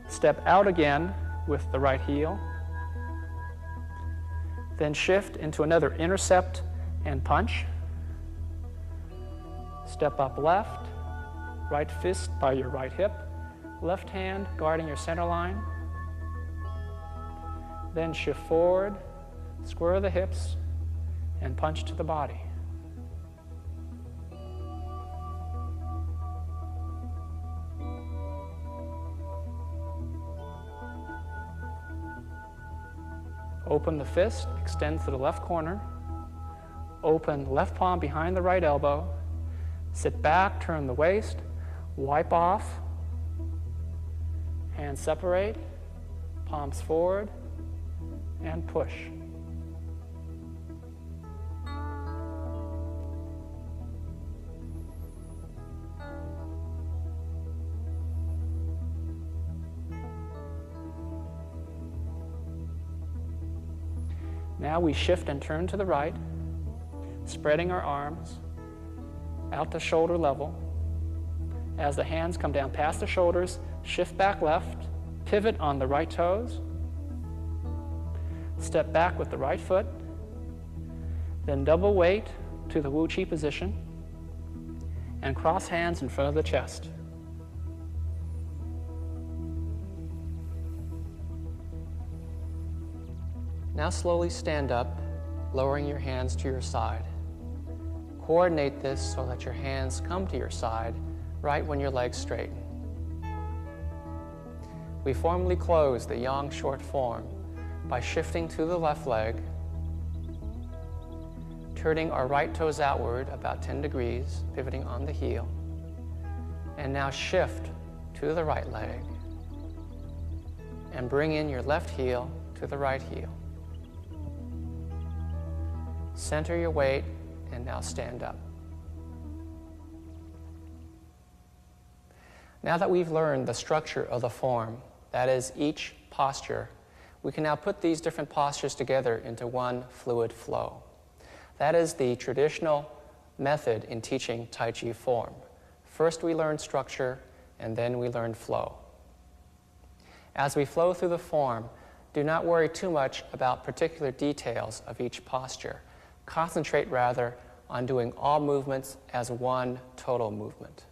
step out again with the right heel, then shift into another intercept and punch. Step up left, right fist by your right hip, left hand guarding your center line. Then shift forward, square the hips, and punch to the body. Open the fist, extend to the left corner. Open left palm behind the right elbow. Sit back, turn the waist, wipe off. Hands separate, palms forward, and push. Now we shift and turn to the right, spreading our arms out to shoulder level. As the hands come down past the shoulders, shift back left, pivot on the right toes, step back with the right foot, then double weight to the Wu Chi position, and cross hands in front of the chest. Now slowly stand up, lowering your hands to your side. Coordinate this so that your hands come to your side right when your legs straighten. We formally close the yang short form by shifting to the left leg, turning our right toes outward about 10 degrees, pivoting on the heel, and now shift to the right leg and bring in your left heel to the right heel. Center your weight and now stand up. Now that we've learned the structure of the form, that is each posture, we can now put these different postures together into one fluid flow. That is the traditional method in teaching Tai Chi form. First we learn structure, and then we learn flow. As we flow through the form, do not worry too much about particular details of each posture. Concentrate rather on doing all movements as one total movement.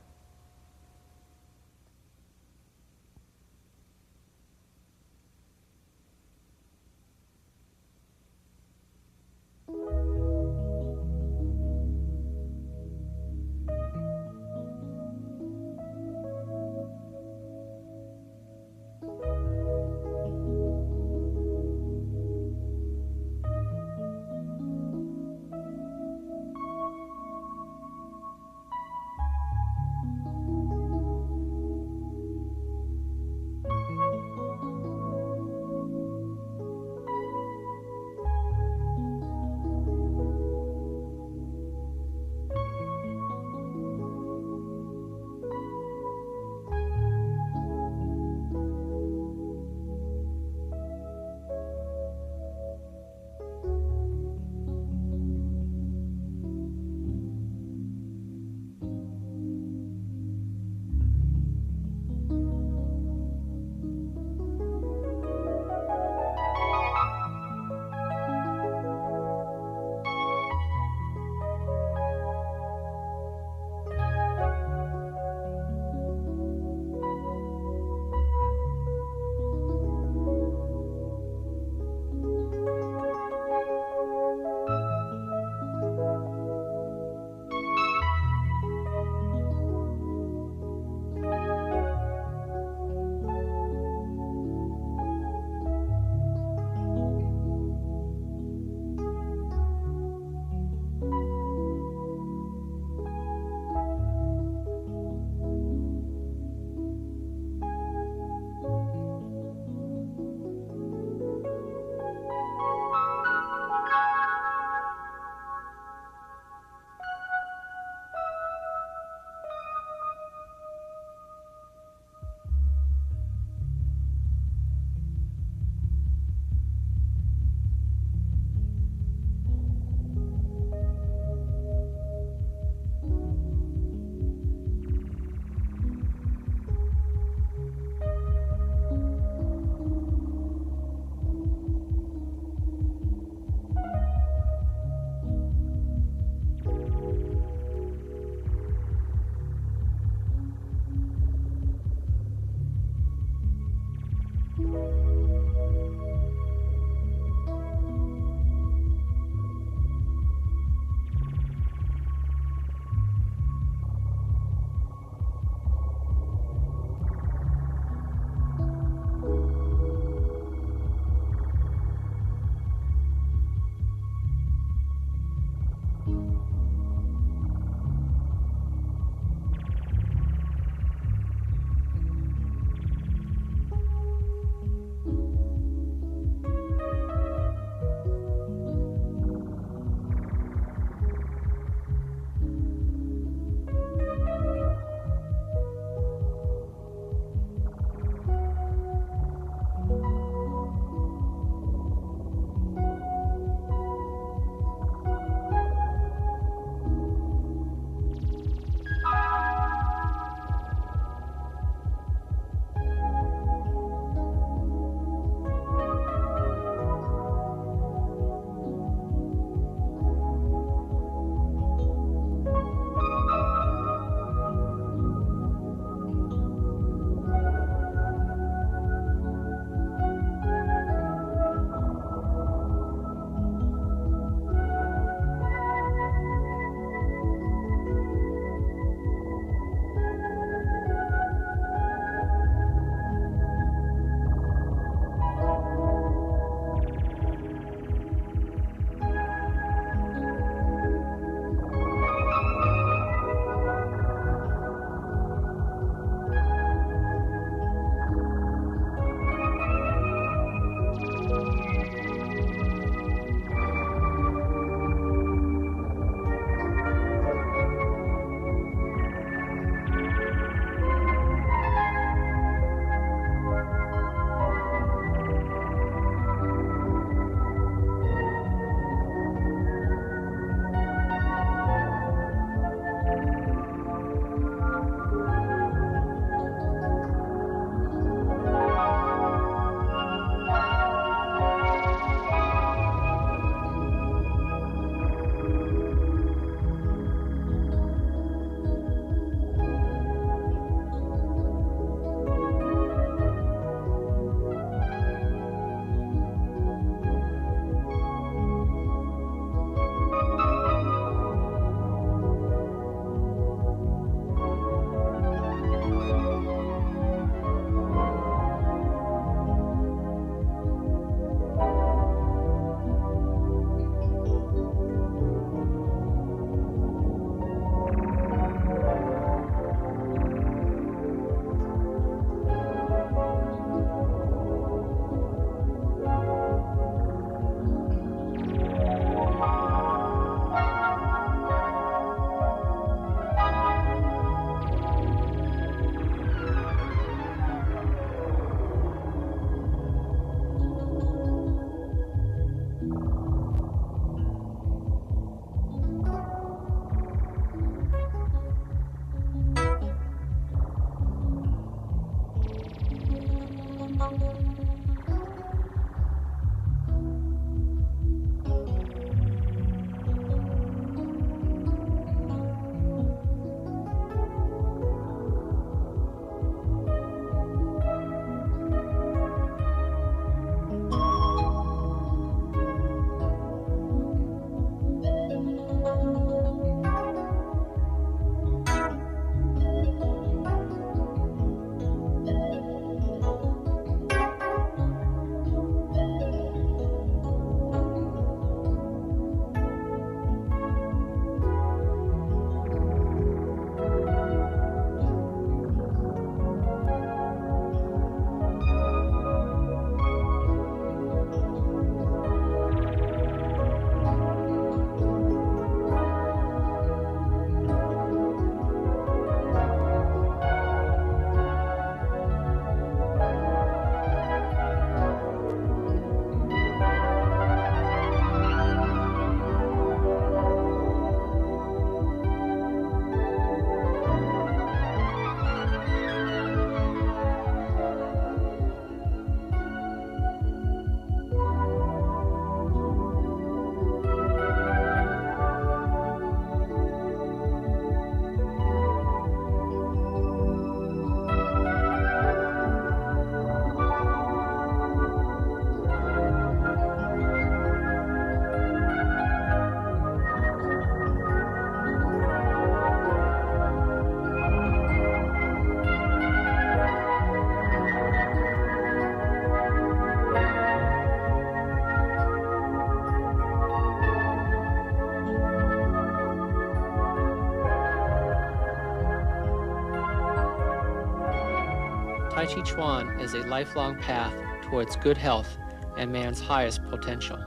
Tai Chi Chuan is a lifelong path towards good health and man's highest potential.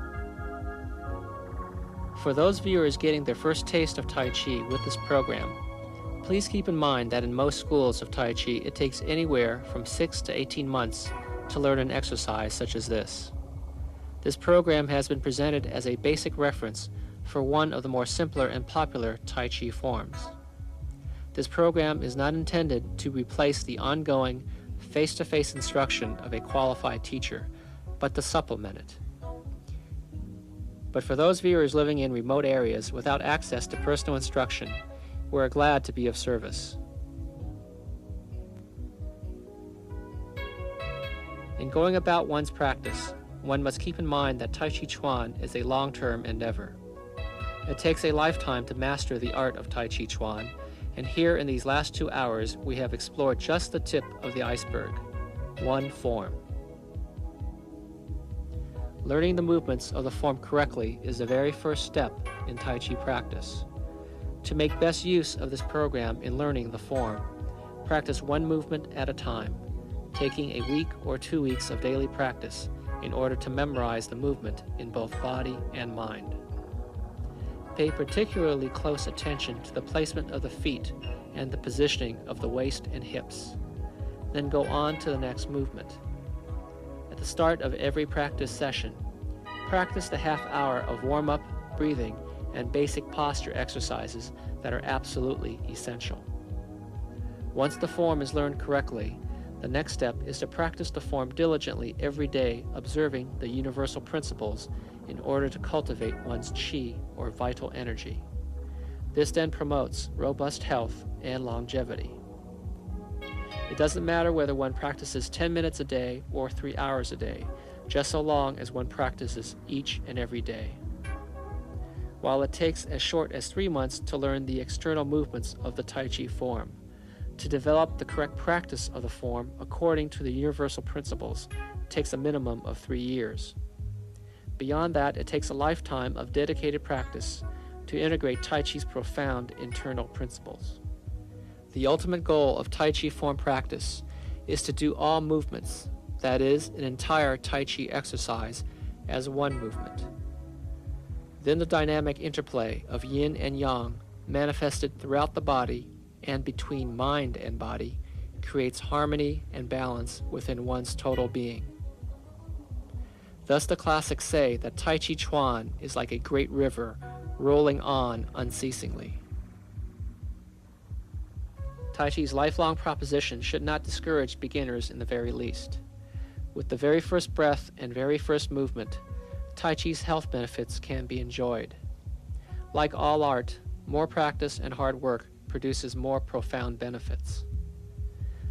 For those viewers getting their first taste of Tai Chi with this program, please keep in mind that in most schools of Tai Chi, it takes anywhere from 6 to 18 months to learn an exercise such as this. This program has been presented as a basic reference for one of the more simpler and popular Tai Chi forms. This program is not intended to replace the ongoing face-to-face instruction of a qualified teacher, but to supplement it. But for those viewers living in remote areas without access to personal instruction, we're glad to be of service. In going about one's practice, one must keep in mind that Tai Chi Chuan is a long-term endeavor. It takes a lifetime to master the art of Tai Chi Chuan, and here in these last 2 hours, we have explored just the tip of the iceberg, one form. Learning the movements of the form correctly is the very first step in Tai Chi practice. To make best use of this program in learning the form, practice one movement at a time, taking a week or 2 weeks of daily practice in order to memorize the movement in both body and mind. Pay particularly close attention to the placement of the feet and the positioning of the waist and hips. Then go on to the next movement. At the start of every practice session, practice the half-hour of warm-up, breathing, and basic posture exercises that are absolutely essential. Once the form is learned correctly, the next step is to practice the form diligently every day, observing the universal principles in order to cultivate one's qi, or vital energy. This then promotes robust health and longevity. It doesn't matter whether one practices 10 minutes a day or 3 hours a day, just so long as one practices each and every day. While it takes as short as 3 months to learn the external movements of the Tai Chi form, to develop the correct practice of the form according to the universal principles takes a minimum of 3 years. Beyond that, it takes a lifetime of dedicated practice to integrate Tai Chi's profound internal principles. The ultimate goal of Tai Chi form practice is to do all movements, that is, an entire Tai Chi exercise, as one movement. Then the dynamic interplay of yin and yang, manifested throughout the body and between mind and body, creates harmony and balance within one's total being. Thus the classics say that Tai Chi Chuan is like a great river rolling on unceasingly. Tai Chi's lifelong proposition should not discourage beginners in the very least. With the very first breath and very first movement, Tai Chi's health benefits can be enjoyed. Like all art, more practice and hard work produces more profound benefits.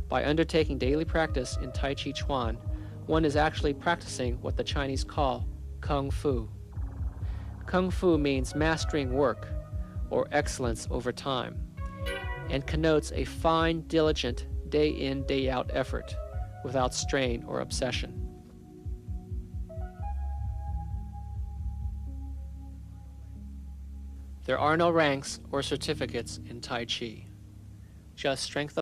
By undertaking daily practice in Tai Chi Chuan, one is actually practicing what the Chinese call Kung Fu. Kung Fu means mastering work, or excellence over time, and connotes a fine, diligent, day-in, day-out effort without strain or obsession. There are no ranks or certificates in Tai Chi, just strength of